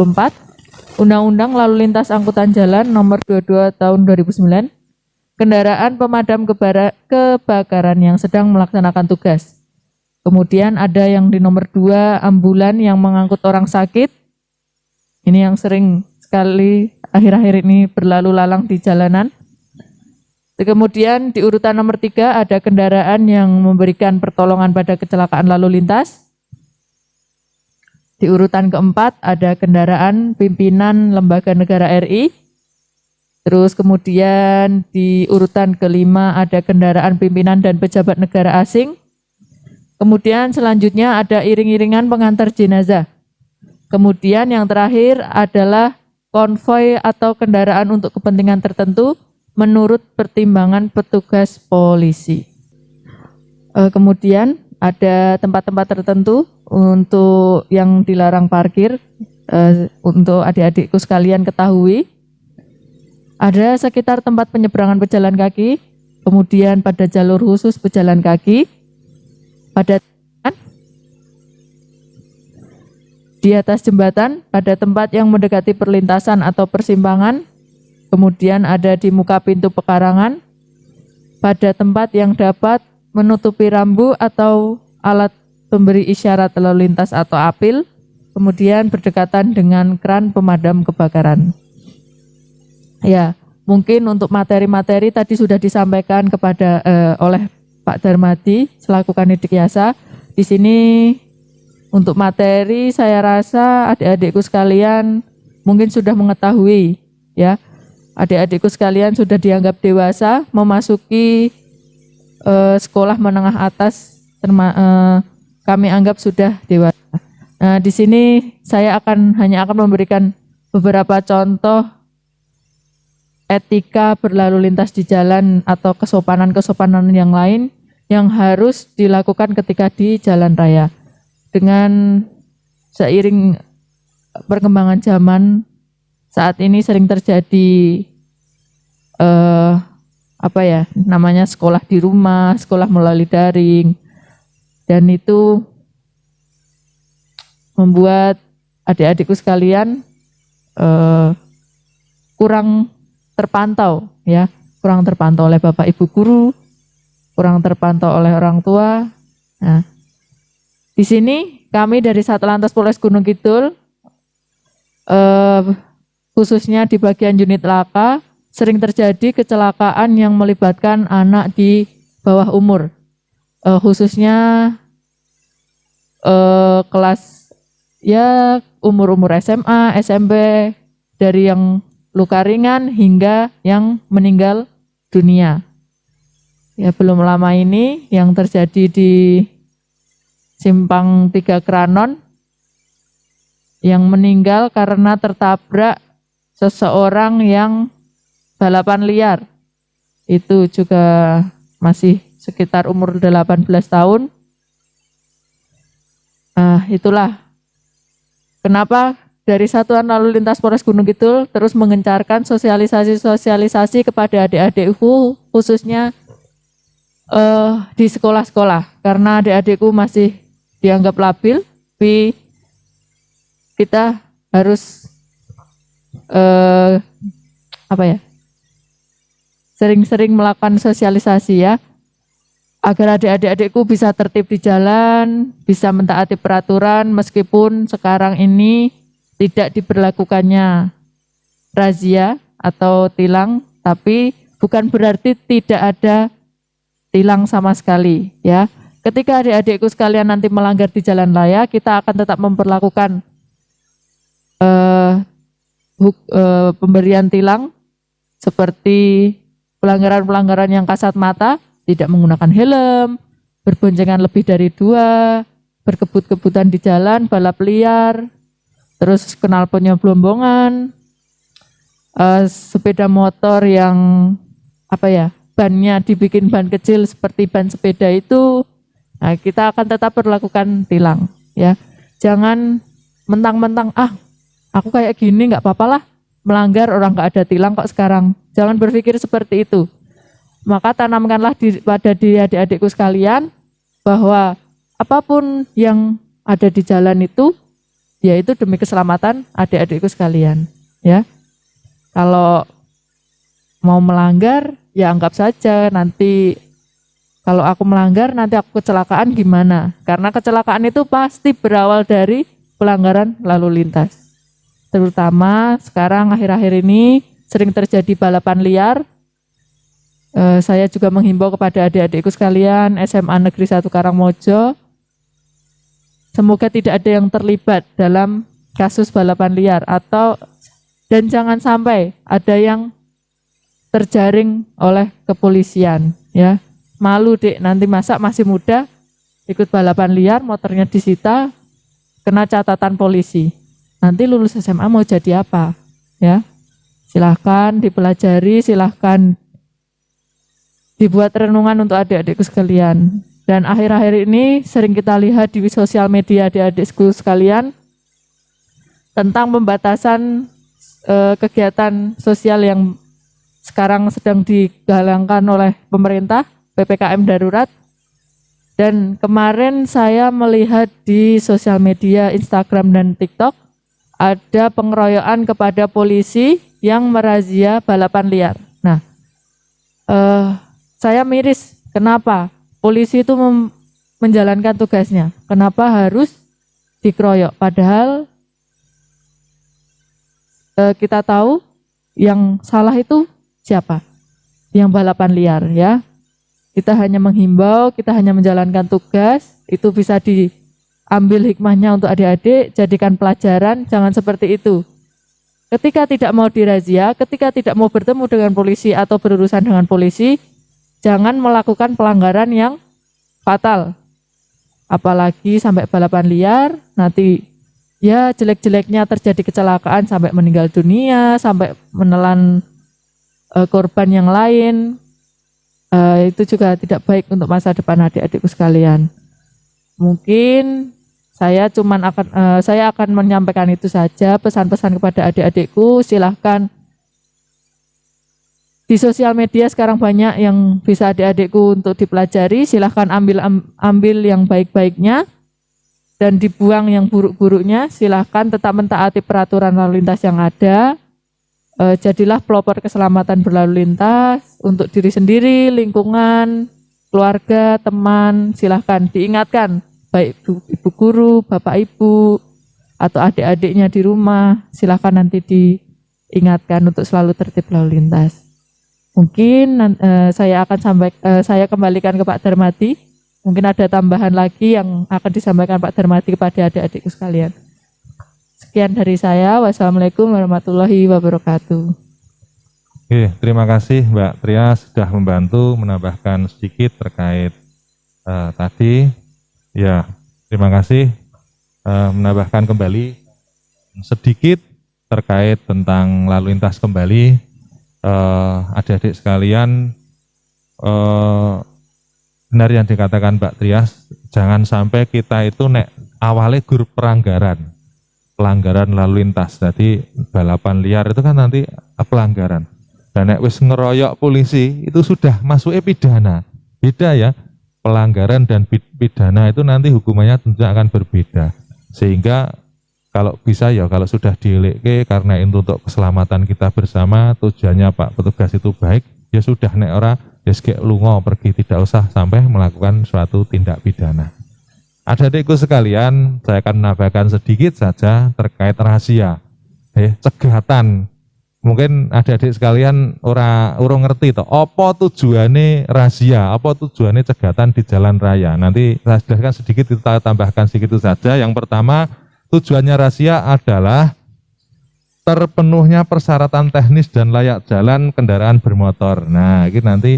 Undang-Undang Lalu Lintas Angkutan Jalan Nomor 22 Tahun 2009, kendaraan pemadam kebakaran yang sedang melaksanakan tugas. Kemudian ada yang di nomor 2, ambulan yang mengangkut orang sakit. Ini yang sering sekali akhir-akhir ini berlalu lalang di jalanan. Kemudian di urutan nomor 3 ada kendaraan yang memberikan pertolongan pada kecelakaan lalu lintas. Di urutan keempat ada kendaraan pimpinan lembaga negara RI. Terus kemudian di urutan kelima ada kendaraan pimpinan dan pejabat negara asing. Kemudian selanjutnya ada iring-iringan pengantar jenazah. Kemudian yang terakhir adalah konvoi atau kendaraan untuk kepentingan tertentu menurut pertimbangan petugas polisi. Kemudian ada tempat-tempat tertentu untuk yang dilarang parkir. Untuk adik-adikku sekalian ketahui, ada sekitar tempat penyeberangan pejalan kaki, kemudian pada jalur khusus pejalan kaki, pada di atas jembatan, pada tempat yang mendekati perlintasan atau persimpangan, kemudian ada di muka pintu pekarangan, pada tempat yang dapat menutupi rambu atau alat pemberi isyarat lalu lintas atau apil, kemudian berdekatan dengan kran pemadam kebakaran. Ya, mungkin untuk materi-materi tadi sudah disampaikan kepada oleh Pak Darmadi selaku Kanidik Yasa. Di sini untuk materi saya rasa adik-adikku sekalian mungkin sudah mengetahui ya. Adik-adikku sekalian sudah dianggap dewasa memasuki sekolah menengah atas, kami anggap sudah dewasa. Nah, di sini saya hanya akan memberikan beberapa contoh etika berlalu lintas di jalan atau kesopanan-kesopanan yang lain yang harus dilakukan ketika di jalan raya. Dengan seiring perkembangan zaman saat ini sering terjadi namanya sekolah di rumah, sekolah melalui daring, dan itu membuat adik-adikku sekalian kurang terpantau oleh bapak ibu guru, kurang terpantau oleh orang tua. Nah, di sini kami dari Satlantas Polres Gunung Kidul, khususnya di bagian unit laka, sering terjadi kecelakaan yang melibatkan anak di bawah umur, khususnya kelas ya umur-umur SMA, SMP, dari yang luka ringan hingga yang meninggal dunia. Ya, belum lama ini yang terjadi di Simpang 3 Kranon, yang meninggal karena tertabrak seseorang yang balapan liar. Itu juga masih sekitar umur 18 tahun. Nah, itulah kenapa dari Satuan Lalu Lintas Polres Gunung Kidul terus mengencarkan sosialisasi kepada adik-adikku, khususnya di sekolah-sekolah, karena adik-adikku masih dianggap labil, tapi kita harus sering-sering melakukan sosialisasi ya, agar adik-adikku bisa tertib di jalan, bisa mentaati peraturan meskipun sekarang ini tidak diberlakukannya razia atau tilang, tapi bukan berarti tidak ada tilang sama sekali ya. Ketika adik-adikku sekalian nanti melanggar di jalan raya, kita akan tetap memperlakukan pemberian tilang seperti pelanggaran-pelanggaran yang kasat mata, tidak menggunakan helm, berboncengan lebih dari 2, berkebut-kebutan di jalan, balap liar, terus knalpotnya blombongan, sepeda motor yang bannya dibikin ban kecil seperti ban sepeda itu, nah kita akan tetap berlakukan tilang ya. Jangan mentang-mentang aku kayak gini nggak apa-apa lah, melanggar orang nggak ada tilang kok sekarang. Jangan berpikir seperti itu. Maka tanamkanlah pada diri adik-adikku sekalian bahwa apapun yang ada di jalan itu, yaitu demi keselamatan adik-adikku sekalian. Ya, kalau mau melanggar, ya anggap saja nanti kalau aku melanggar nanti aku kecelakaan gimana? Karena kecelakaan itu pasti berawal dari pelanggaran lalu lintas. Terutama sekarang akhir-akhir ini sering terjadi balapan liar. Saya juga menghimbau kepada adik-adikku sekalian SMA Negeri 1 Karangmojo, semoga tidak ada yang terlibat dalam kasus balapan liar dan jangan sampai ada yang terjaring oleh kepolisian ya. Malu Dek, nanti masa masih muda ikut balapan liar, motornya disita, kena catatan polisi. Nanti lulus SMA mau jadi apa? Ya, silahkan dipelajari, silahkan dibuat renungan untuk adik-adikku sekalian. Dan akhir-akhir ini sering kita lihat di sosial media adik-adikku sekalian tentang pembatasan kegiatan sosial yang sekarang sedang digalangkan oleh pemerintah, PPKM darurat. Dan kemarin saya melihat di sosial media Instagram dan TikTok ada pengeroyokan kepada polisi yang merazia balapan liar. Nah, saya miris, kenapa polisi itu menjalankan tugasnya? Kenapa harus dikeroyok? Padahal kita tahu yang salah itu siapa? Yang balapan liar ya. Kita hanya menghimbau, kita hanya menjalankan tugas, itu bisa diambil hikmahnya untuk adik-adik, jadikan pelajaran, jangan seperti itu. Ketika tidak mau dirazia, ketika tidak mau bertemu dengan polisi atau berurusan dengan polisi, jangan melakukan pelanggaran yang fatal. Apalagi sampai balapan liar, nanti ya jelek-jeleknya terjadi kecelakaan sampai meninggal dunia, sampai menelan korban yang lain. itu juga tidak baik untuk masa depan adik-adikku sekalian. Mungkin saya akan menyampaikan itu saja, pesan-pesan kepada adik-adikku. Silahkan di sosial media sekarang banyak yang bisa adik-adikku untuk dipelajari. Silahkan ambil yang baik-baiknya dan dibuang yang buruk-buruknya. Silahkan tetap mentaati peraturan lalu lintas yang ada. Jadilah pelopor keselamatan berlalu lintas untuk diri sendiri, lingkungan, keluarga, teman. Silahkan diingatkan, baik ibu guru, bapak ibu, atau adik-adiknya di rumah, silahkan nanti diingatkan untuk selalu tertib lalu lintas. Mungkin saya kembalikan ke Pak Darmadi. Mungkin ada tambahan lagi yang akan disampaikan Pak Darmadi kepada adik-adikku sekalian. Sekian dari saya. Wassalamualaikum warahmatullahi wabarakatuh. Oke, terima kasih Mbak Tria sudah membantu menambahkan sedikit terkait tadi. Ya, terima kasih menambahkan kembali sedikit terkait tentang lalu lintas kembali. Adik-adik sekalian, benar yang dikatakan Mbak Trias, jangan sampai kita itu awalnya grup pelanggaran lalu lintas. Jadi balapan liar itu kan nanti pelanggaran. Dan nek wis ngeroyok polisi itu sudah masuknya pidana. Beda ya. Pelanggaran dan pidana itu nanti hukumannya tentu akan berbeda. Sehingga kalau bisa ya kalau sudah dieleke karena itu untuk keselamatan kita bersama, tujuannya Pak petugas itu baik, ya sudah nek ora ya sekek lungo pergi, tidak usah sampai melakukan suatu tindak pidana. Adik-adikku sekalian, saya akan menambahkan sedikit saja terkait rahasia, cegatan. Mungkin adik-adik sekalian urung ngerti toh, apa tujuannya rahasia, apa tujuannya cegatan di jalan raya. Nanti saya jelaskan sedikit, kita tambahkan sedikit itu saja. Yang pertama, tujuannya rahasia adalah terpenuhnya persyaratan teknis dan layak jalan kendaraan bermotor. Nah, ini nanti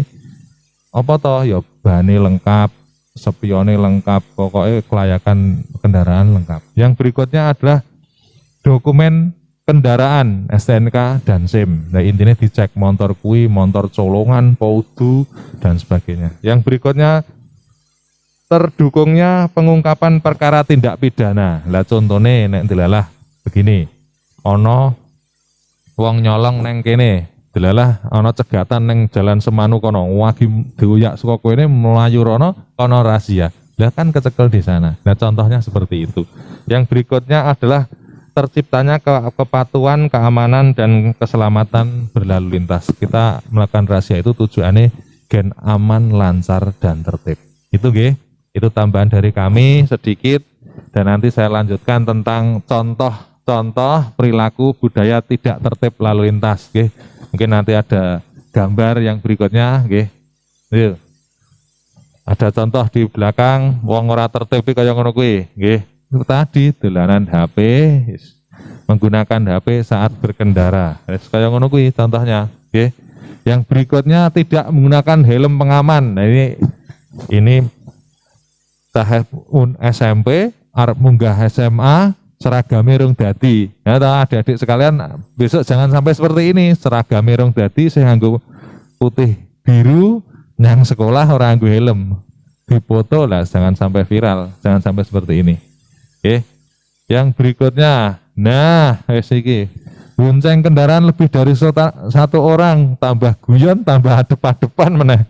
apa toh? Ya bani lengkap, spione lengkap, pokoknya kelayakan kendaraan lengkap. Yang berikutnya adalah dokumen kendaraan, STNK dan SIM. Nah, intinya dicek motor kui, motor colongan, paudu dan sebagainya. Yang berikutnya terdukungnya pengungkapan perkara tindak pidana. Lah contohnya nek dilalah begini. Ono wong nyolong neng kene, dilalah ono cegatan neng jalan Semanu kono, wagi dioyak saka kene melayu rono kono rahasia. Lah kan kecekel di sana. Nah, contohnya seperti itu. Yang berikutnya adalah terciptanya kepatuhan, keamanan dan keselamatan berlalu lintas. Kita melakukan rahasia itu tujuannya gen aman, lancar dan tertib. Itu nggih. Itu tambahan dari kami sedikit, dan nanti saya lanjutkan tentang contoh perilaku budaya tidak tertib lalu lintas. Okay. Mungkin nanti ada gambar yang berikutnya. Okay. Ada contoh di belakang, wong ora tertib kaya ngono kuwi. Okay. Itu tadi dolanan HP, menggunakan HP saat berkendara. Kaya ngono kuwi contohnya. Okay. Yang berikutnya tidak menggunakan helm pengaman. Nah, ini tahap SMP, arep munggah SMA, seragame rung dadi. Ya adik-adik sekalian, besok jangan sampai seperti ini, seragame rung dadi saya nganggo putih biru, yang sekolah orang nganggo helm. Dipoto lah, jangan sampai viral, jangan sampai seperti ini. Oke. Yang berikutnya, nah, iki. Bonceng kendaraan lebih dari satu orang, tambah guyon, tambah adep-adepan meneh.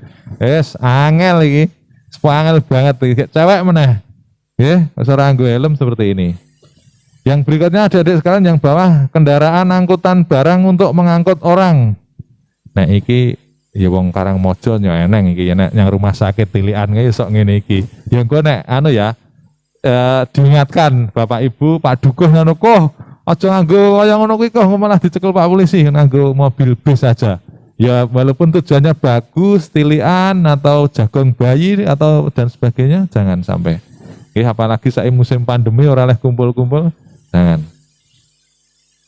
Angel iki. Angel banget, cewek meneh. Nggih, ora nganggo helm seperti ini. Yang berikutnya adik-adik sekalian yang bawah kendaraan angkutan barang untuk mengangkut orang. Nah, iki ya wong Karangmojo yo eneng iki nek yang rumah sakit tilian iki sok ngene iki. Ya engko nek anu ya diingatkan Bapak Ibu, Pak Dukuh ngono kok aja nganggo kaya ngono kuwi kok malah dicekel Pak Polisi nganggo mobil bis saja. Ya walaupun tujuannya bagus, tilian atau jagung bayi atau dan sebagainya, jangan sampai. Oke, apalagi saat musim pandemi orang leh kumpul-kumpul, jangan.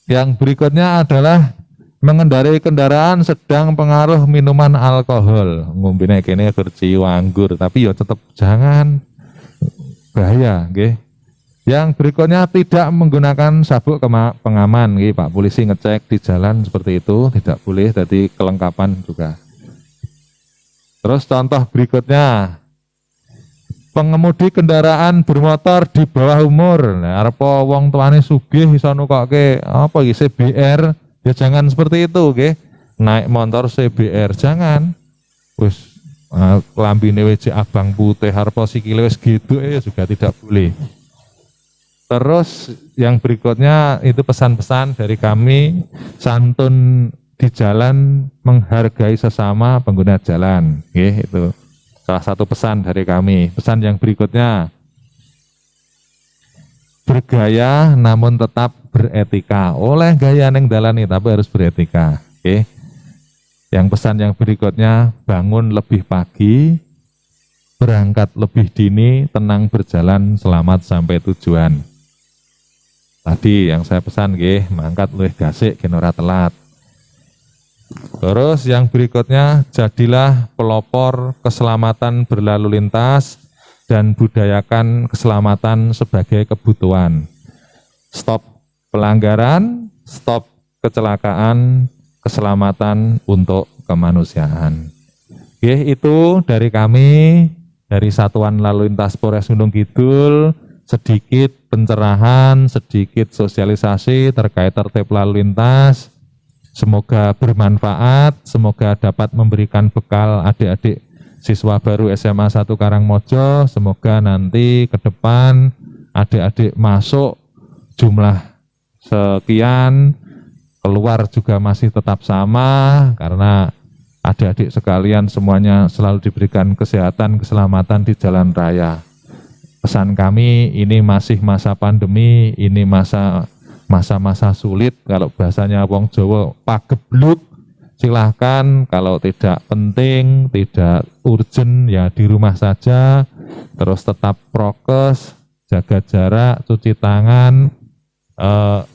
Yang berikutnya adalah mengendarai kendaraan sedang pengaruh minuman alkohol. Ngombene kene berciu anggur, tapi ya tetap jangan, bahaya, nggih. Yang berikutnya tidak menggunakan sabuk pengaman, nggih, Pak Polisi ngecek di jalan seperti itu tidak boleh, jadi kelengkapan juga. Terus contoh berikutnya, pengemudi kendaraan bermotor di bawah umur. Nah, arepa wong tuane sugih iso nukokke apa iki CBR, ya jangan seperti itu, nggih. Naik motor CBR jangan. Wis klambine WC abang putih arepa sikile wis gitu juga tidak boleh. Terus yang berikutnya itu pesan-pesan dari kami, santun di jalan, menghargai sesama pengguna jalan, nggih, itu salah satu pesan dari kami. Pesan yang berikutnya, bergaya namun tetap beretika. Oleh gaya neng dalani tapi harus beretika. Oke. Yang pesan yang berikutnya, bangun lebih pagi, berangkat lebih dini, tenang berjalan, selamat sampai tujuan. Tadi yang saya pesan nggih, mangkat luwih gasik gen ora telat. Terus yang berikutnya, jadilah pelopor keselamatan berlalu lintas dan budayakan keselamatan sebagai kebutuhan. Stop pelanggaran, stop kecelakaan, keselamatan untuk kemanusiaan. Oke, itu dari kami, dari Satuan Lalu Lintas Polres Gunung Kidul, sedikit pencerahan, sedikit sosialisasi terkait tertib lalu lintas. Semoga bermanfaat, semoga dapat memberikan bekal adik-adik siswa baru SMA 1 Karangmojo. Semoga nanti ke depan adik-adik masuk jumlah sekian, keluar juga masih tetap sama, karena adik-adik sekalian semuanya selalu diberikan kesehatan, keselamatan di jalan raya. Pesan kami, ini masih masa pandemi, ini masa-masa sulit. Kalau bahasanya wong Jawa pagebluk, silahkan. Kalau tidak penting, tidak urgent, ya di rumah saja. Terus tetap prokes, jaga jarak, cuci tangan,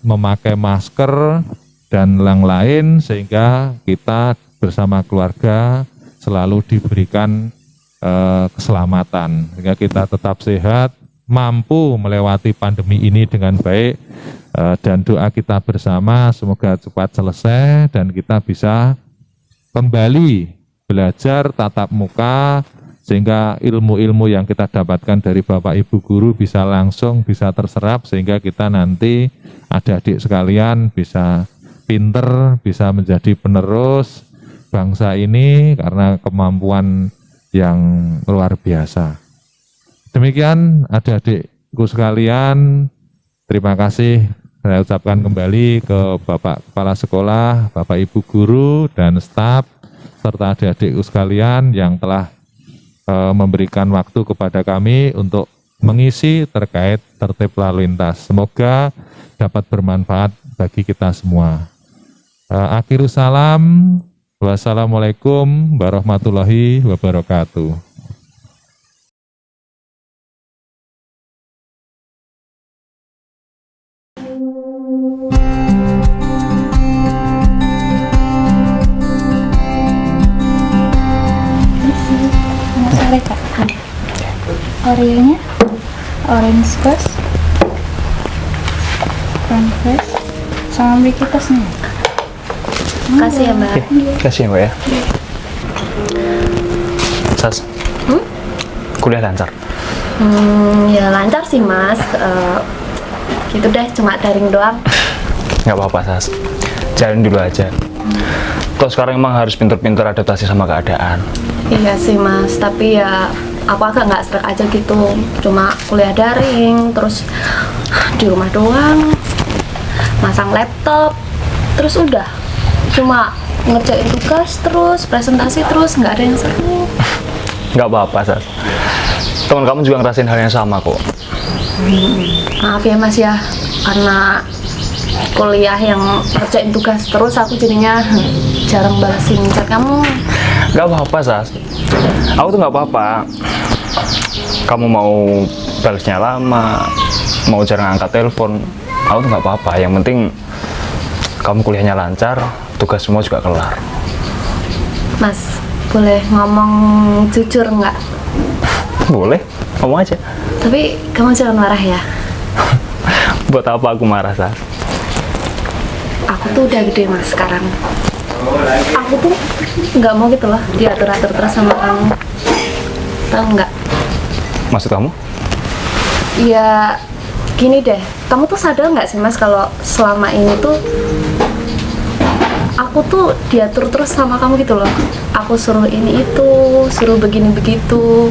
memakai masker, dan lain-lain, sehingga kita bersama keluarga selalu diberikan keselamatan, sehingga kita tetap sehat, mampu melewati pandemi ini dengan baik, dan doa kita bersama semoga cepat selesai dan kita bisa kembali belajar tatap muka, sehingga ilmu-ilmu yang kita dapatkan dari Bapak Ibu Guru bisa langsung, bisa terserap, sehingga kita nanti adik-adik sekalian bisa pinter, bisa menjadi penerus bangsa ini karena kemampuan yang luar biasa. Demikian adik-adikku sekalian, terima kasih saya ucapkan kembali ke Bapak Kepala Sekolah, Bapak Ibu Guru dan staf, serta adik-adikku sekalian yang telah memberikan waktu kepada kami untuk mengisi terkait tertib lalu lintas. Semoga dapat bermanfaat bagi kita semua. Akhirus salam. Wassalamualaikum warahmatullahi wabarakatuh. Boleh Kak? Oreonya orange first, brown first, sama brikitasnya. Kasih ya Mbak. Kasih ya Mbak ya. Sas, kuliah lancar? Ya lancar sih Mas. Gitu deh, cuma daring doang. Nggak apa-apa Sas, jalanin dulu aja. Terus sekarang emang harus pinter-pinter adaptasi sama keadaan. Iya sih Mas, tapi ya aku agak nggak srek aja gitu. Cuma kuliah daring, terus di rumah doang, masang laptop, terus udah. Cuma ngerjain tugas terus, presentasi terus, nggak ada yang seru. Nggak apa-apa Sas, teman kamu juga ngerasain hal yang sama kok. Maaf ya Mas ya, karena kuliah yang ngerjain tugas terus aku jadinya jarang balesin chat kamu. Nggak apa-apa Sas, aku tuh nggak apa-apa. Kamu mau balasnya lama, mau jarang angkat telepon, aku tuh nggak apa-apa. Yang penting kamu kuliahnya lancar, tugas semua juga kelar. Mas, boleh ngomong jujur nggak? Boleh, ngomong aja. Tapi kamu jangan marah ya. Buat apa aku marah Sas? Aku tuh udah gede Mas sekarang. aku tuh nggak mau gitu loh diatur-atur terus sama kamu. Tahu nggak? Maksud kamu? Ya gini deh, kamu tuh sadar nggak sih Mas kalau selama ini tuh aku tuh diatur terus sama kamu gitu loh. Aku suruh ini itu, suruh begini begitu.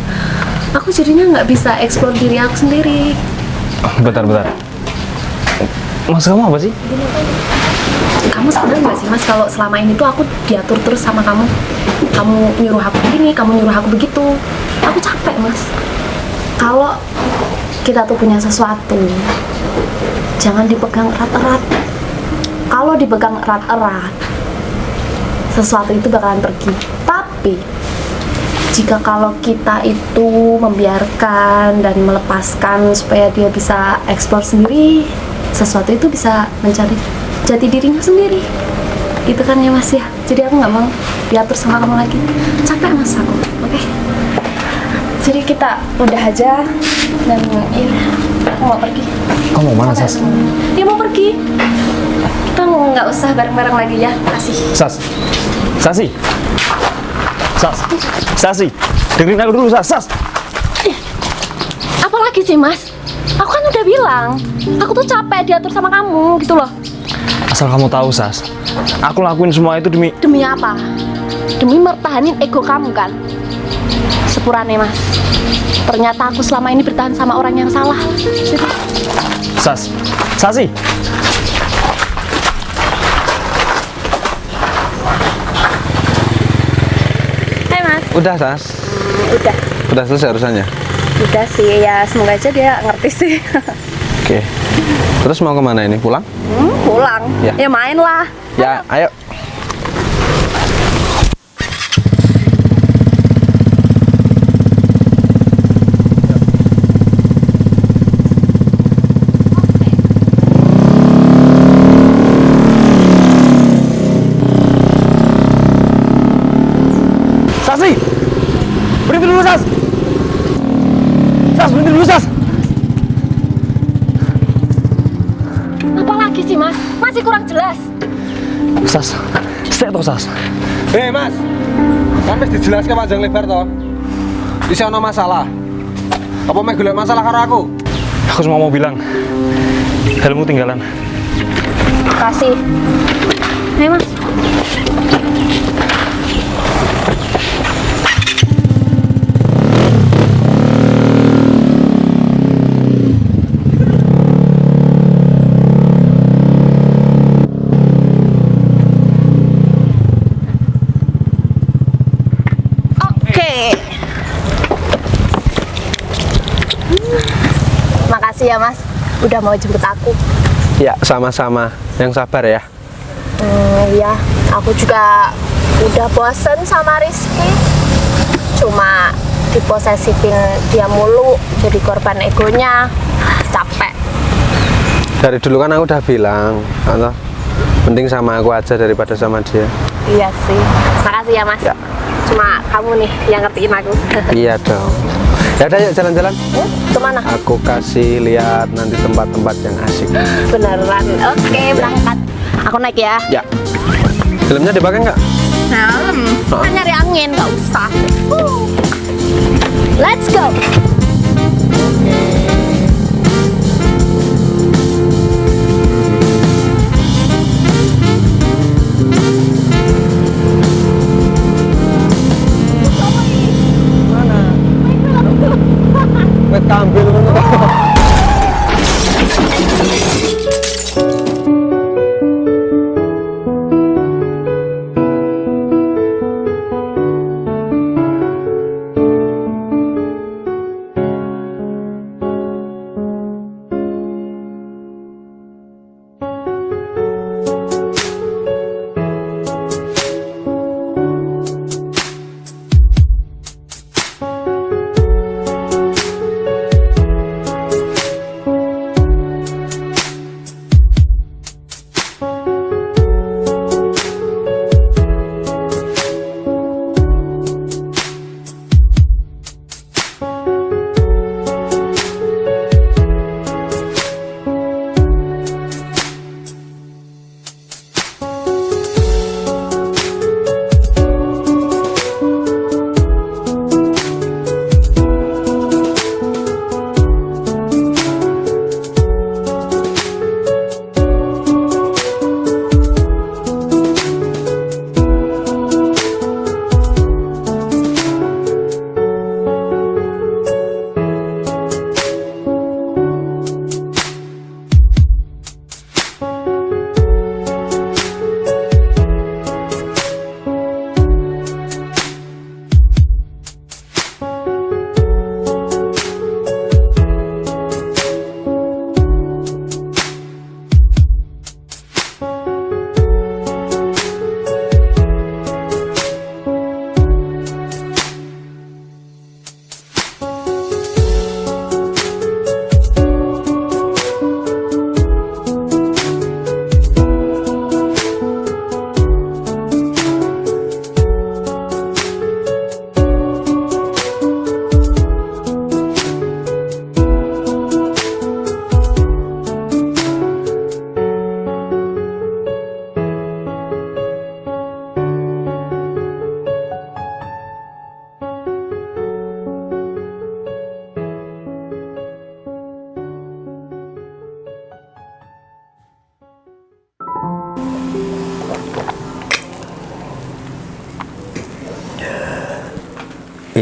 Aku jadinya nggak bisa eksplor diri aku sendiri. Bentar. Maksud kamu apa sih? Kamu sadar nggak sih Mas kalau selama ini tuh aku diatur terus sama kamu. Kamu nyuruh aku begini, kamu nyuruh aku begitu. Aku capek Mas. Kalau kita tuh punya sesuatu, jangan dipegang erat-erat. Kalau dipegang erat-erat, sesuatu itu bakalan pergi. Tapi jika kalau kita itu membiarkan dan melepaskan supaya dia bisa eksplor sendiri, sesuatu itu bisa mencari jati dirinya sendiri. Gitu kan ya Mas ya. Jadi aku nggak mau diatur sama kamu lagi. Capek Mas aku. Oke. Jadi kita udah aja dan ya aku mau pergi. Kamu mau mana, Sas? Dia mau pergi. Kita nggak usah bareng-bareng lagi ya. Kasih. Sasi, dengerin aku dulu, Sas. Apa lagi sih Mas? Aku kan udah bilang, aku tuh capek diatur sama kamu gitu loh. Asal kamu tahu, Sas, aku lakuin semua itu Demi apa? Demi mertahanin ego kamu kan? Sepurane Mas, ternyata aku selama ini bertahan sama orang yang salah. Jadi, Sasi. hai Mas. Udah, Sas. Udah. Udah selesai urusannya. Udah sih, ya semoga aja dia ngerti sih. Oke. Terus mau kemana ini? Pulang? Pulang. Ya. Ya main lah. Ya, ayo. Sasi, berhenti dulu, Sas. Berhenti dulu, Sas. Apa lagi sih Mas? Masih kurang jelas. Sas, stay toh, Sas. Hei, Mas. Kan wis dijelaskan panjang lebar toh. Isi ono masalah. Apa meh golek masalah karo aku? Aku cuma mau bilang, helmmu tinggalan. Kasih. Hai Mas. Makasih ya Mas, udah mau jemput aku. Ya, sama-sama. Yang sabar ya. Iya, aku juga udah bosen sama Rizky. Cuma diposesifin dia mulu, jadi korban egonya. Capek. Dari dulu kan aku udah bilang, atau mending sama aku aja daripada sama dia. Iya sih. Makasih ya Mas. Ya. Cuma kamu nih yang ngertiin aku. Iya dong. Ya udah, yuk jalan-jalan. Kemana? Aku kasih lihat nanti tempat-tempat yang asik. Beneran. Oke, berangkat. Aku naik ya. Ya. Filmnya dipakai nggak? Helm. Kan nyari angin, nggak usah. Let's go. Wet tampil.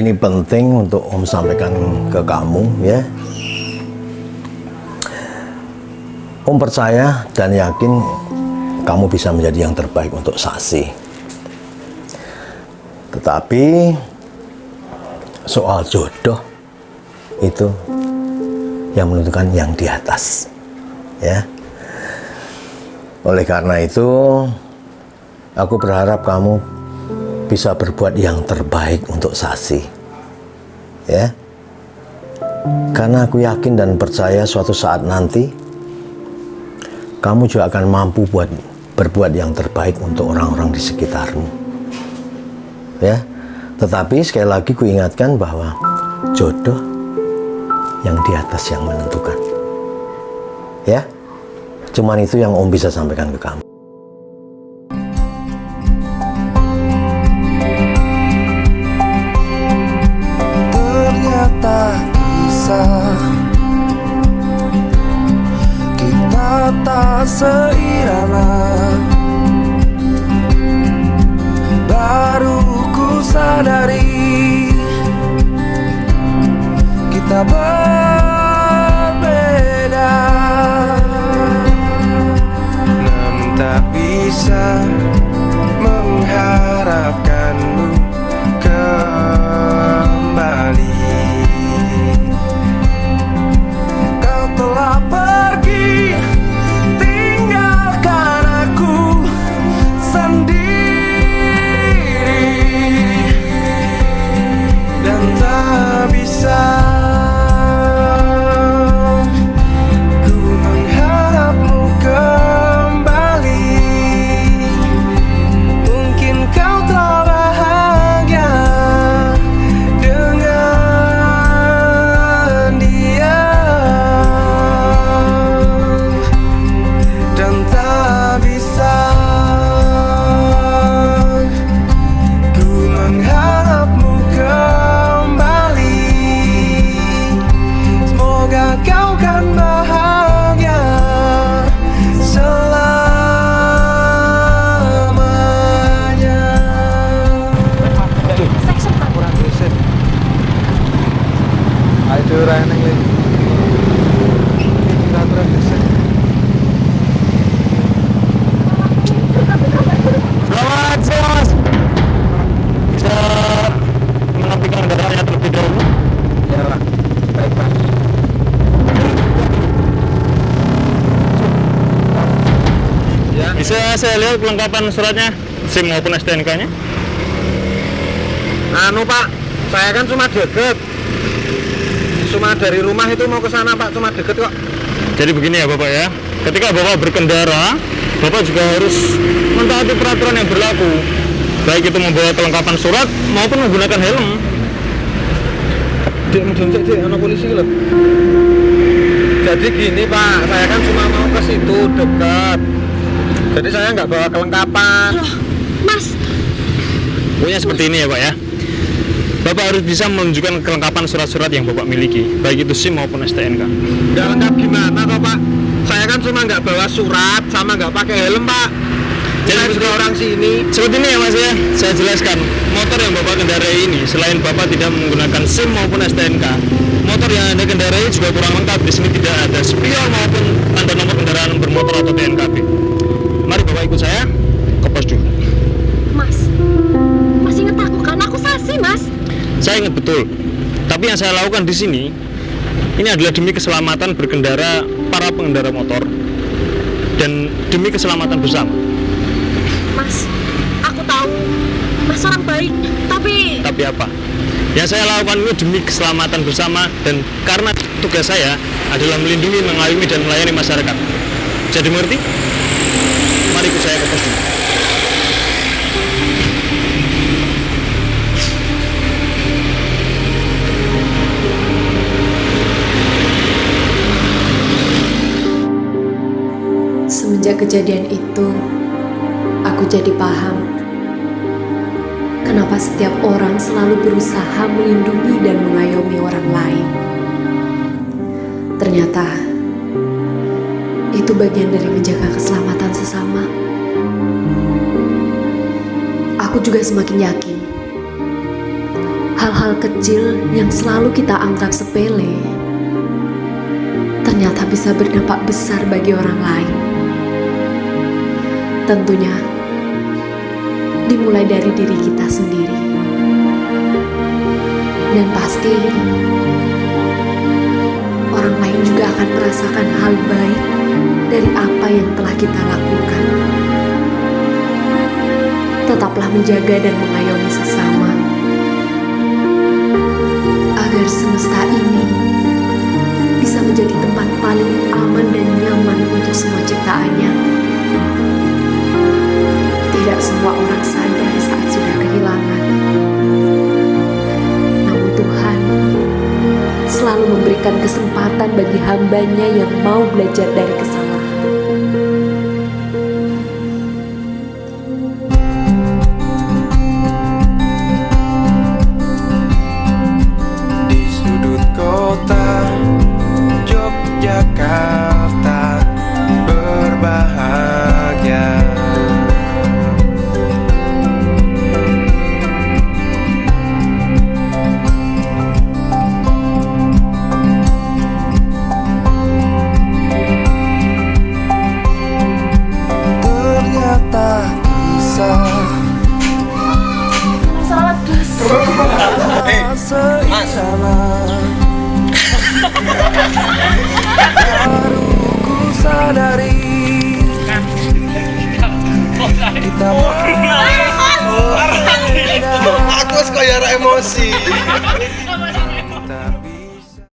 ini penting untuk Om sampaikan ke kamu ya. Om percaya dan yakin kamu bisa menjadi yang terbaik untuk Sasi. Tetapi soal jodoh itu yang menentukan yang di atas ya. Oleh karena itu aku berharap kamu bisa berbuat yang terbaik untuk Sasi ya. Karena aku yakin dan percaya suatu saat nanti kamu juga akan mampu berbuat yang terbaik untuk orang-orang di sekitarmu ya. Tetapi sekali lagi ku ingatkan bahwa jodoh yang di atas yang menentukan ya. Cuman itu yang Om bisa sampaikan ke kamu. Ternyata bisa kita tak seirama, baru ku sadari kita berbeda. Namun tak bisa mengharapkanmu kembali. Kau telah pergi, tinggalkan aku sendiri, dan tak bisa ku mengharapmu kembali. Mungkin kau telah bahagia dengan dia, dan tak bisa ku mengharapmu kembali. Semoga kau kan bahagia selamanya. Ayo rene iki. Kita terus dhisik. Selamat siang Mas. Bisa menampilkan kendaraannya terlebih dahulu? Ya, Pak. Baik, Pak. Ya. Bisa saya lihat kelengkapan suratnya, SIM maupun STNK-nya? Anu, Pak, saya kan cuma deket. Cuma dari rumah itu mau ke sana, Pak, cuma deket kok. Jadi begini ya Bapak ya, ketika Bapak berkendara, Bapak juga harus mentaati peraturan yang berlaku, baik itu membawa kelengkapan surat maupun menggunakan helm. Dek, menjoncek, Dek, anak polisi lho. Jadi gini, Pak, saya kan cuma mau ke situ dekat. Jadi saya nggak bawa kelengkapan. Mas, Pokoknya seperti ini ya Pak ya, Bapak harus bisa menunjukkan kelengkapan surat-surat yang Bapak miliki, baik itu SIM maupun STNK. Nggak lengkap gimana kok, Pak? Saya kan cuma nggak bawa surat sama nggak pakai helm, Pak. Jadi Saya juga orang sini. Seperti ini ya Mas ya, saya jelaskan. Motor yang Bapak kendarai ini, selain Bapak tidak menggunakan SIM maupun STNK, motor yang Anda kendarai juga kurang lengkap. Di sini tidak ada spion maupun tanda nomor kendaraan bermotor atau TNKB. Mari Bapak ikut saya ke pos dulu. Mas, Mas ingat aku kan? Aku Sasi, Mas. Saya ingat betul. Tapi yang saya lakukan di sini, ini adalah demi keselamatan berkendara para pengendara motor dan demi keselamatan bersama. Mas, aku tahu Mas orang baik, tapi Apa? Yang saya lakukan ini demi keselamatan bersama dan karena tugas saya adalah melindungi, mengayomi dan melayani masyarakat. Jadi mengerti? Mari ikut saya ke pos dulu. Semenjak kejadian itu, aku jadi paham kenapa setiap orang selalu berusaha melindungi dan mengayomi orang lain. Ternyata itu bagian dari menjaga keselamatan sesama. Aku juga semakin yakin hal-hal kecil yang selalu kita anggap sepele ternyata bisa berdampak besar bagi orang lain. Tentunya dimulai dari diri kita sendiri. Dan pasti orang lain juga akan merasakan hal baik dari apa yang telah kita lakukan. Tetaplah menjaga dan mengayomi sesama, agar semesta ini bisa menjadi tempat paling aman dan nyaman untuk semua ciptaannya. Tidak semua orang sadar saat sudah kehilangan. Namun Tuhan selalu memberikan kesempatan bagi hambanya yang mau belajar dari kesalahan. Di sudut kota Yogyakarta berbahagia. Ternyata bisa baru ku sadari kita aku kayak emosi.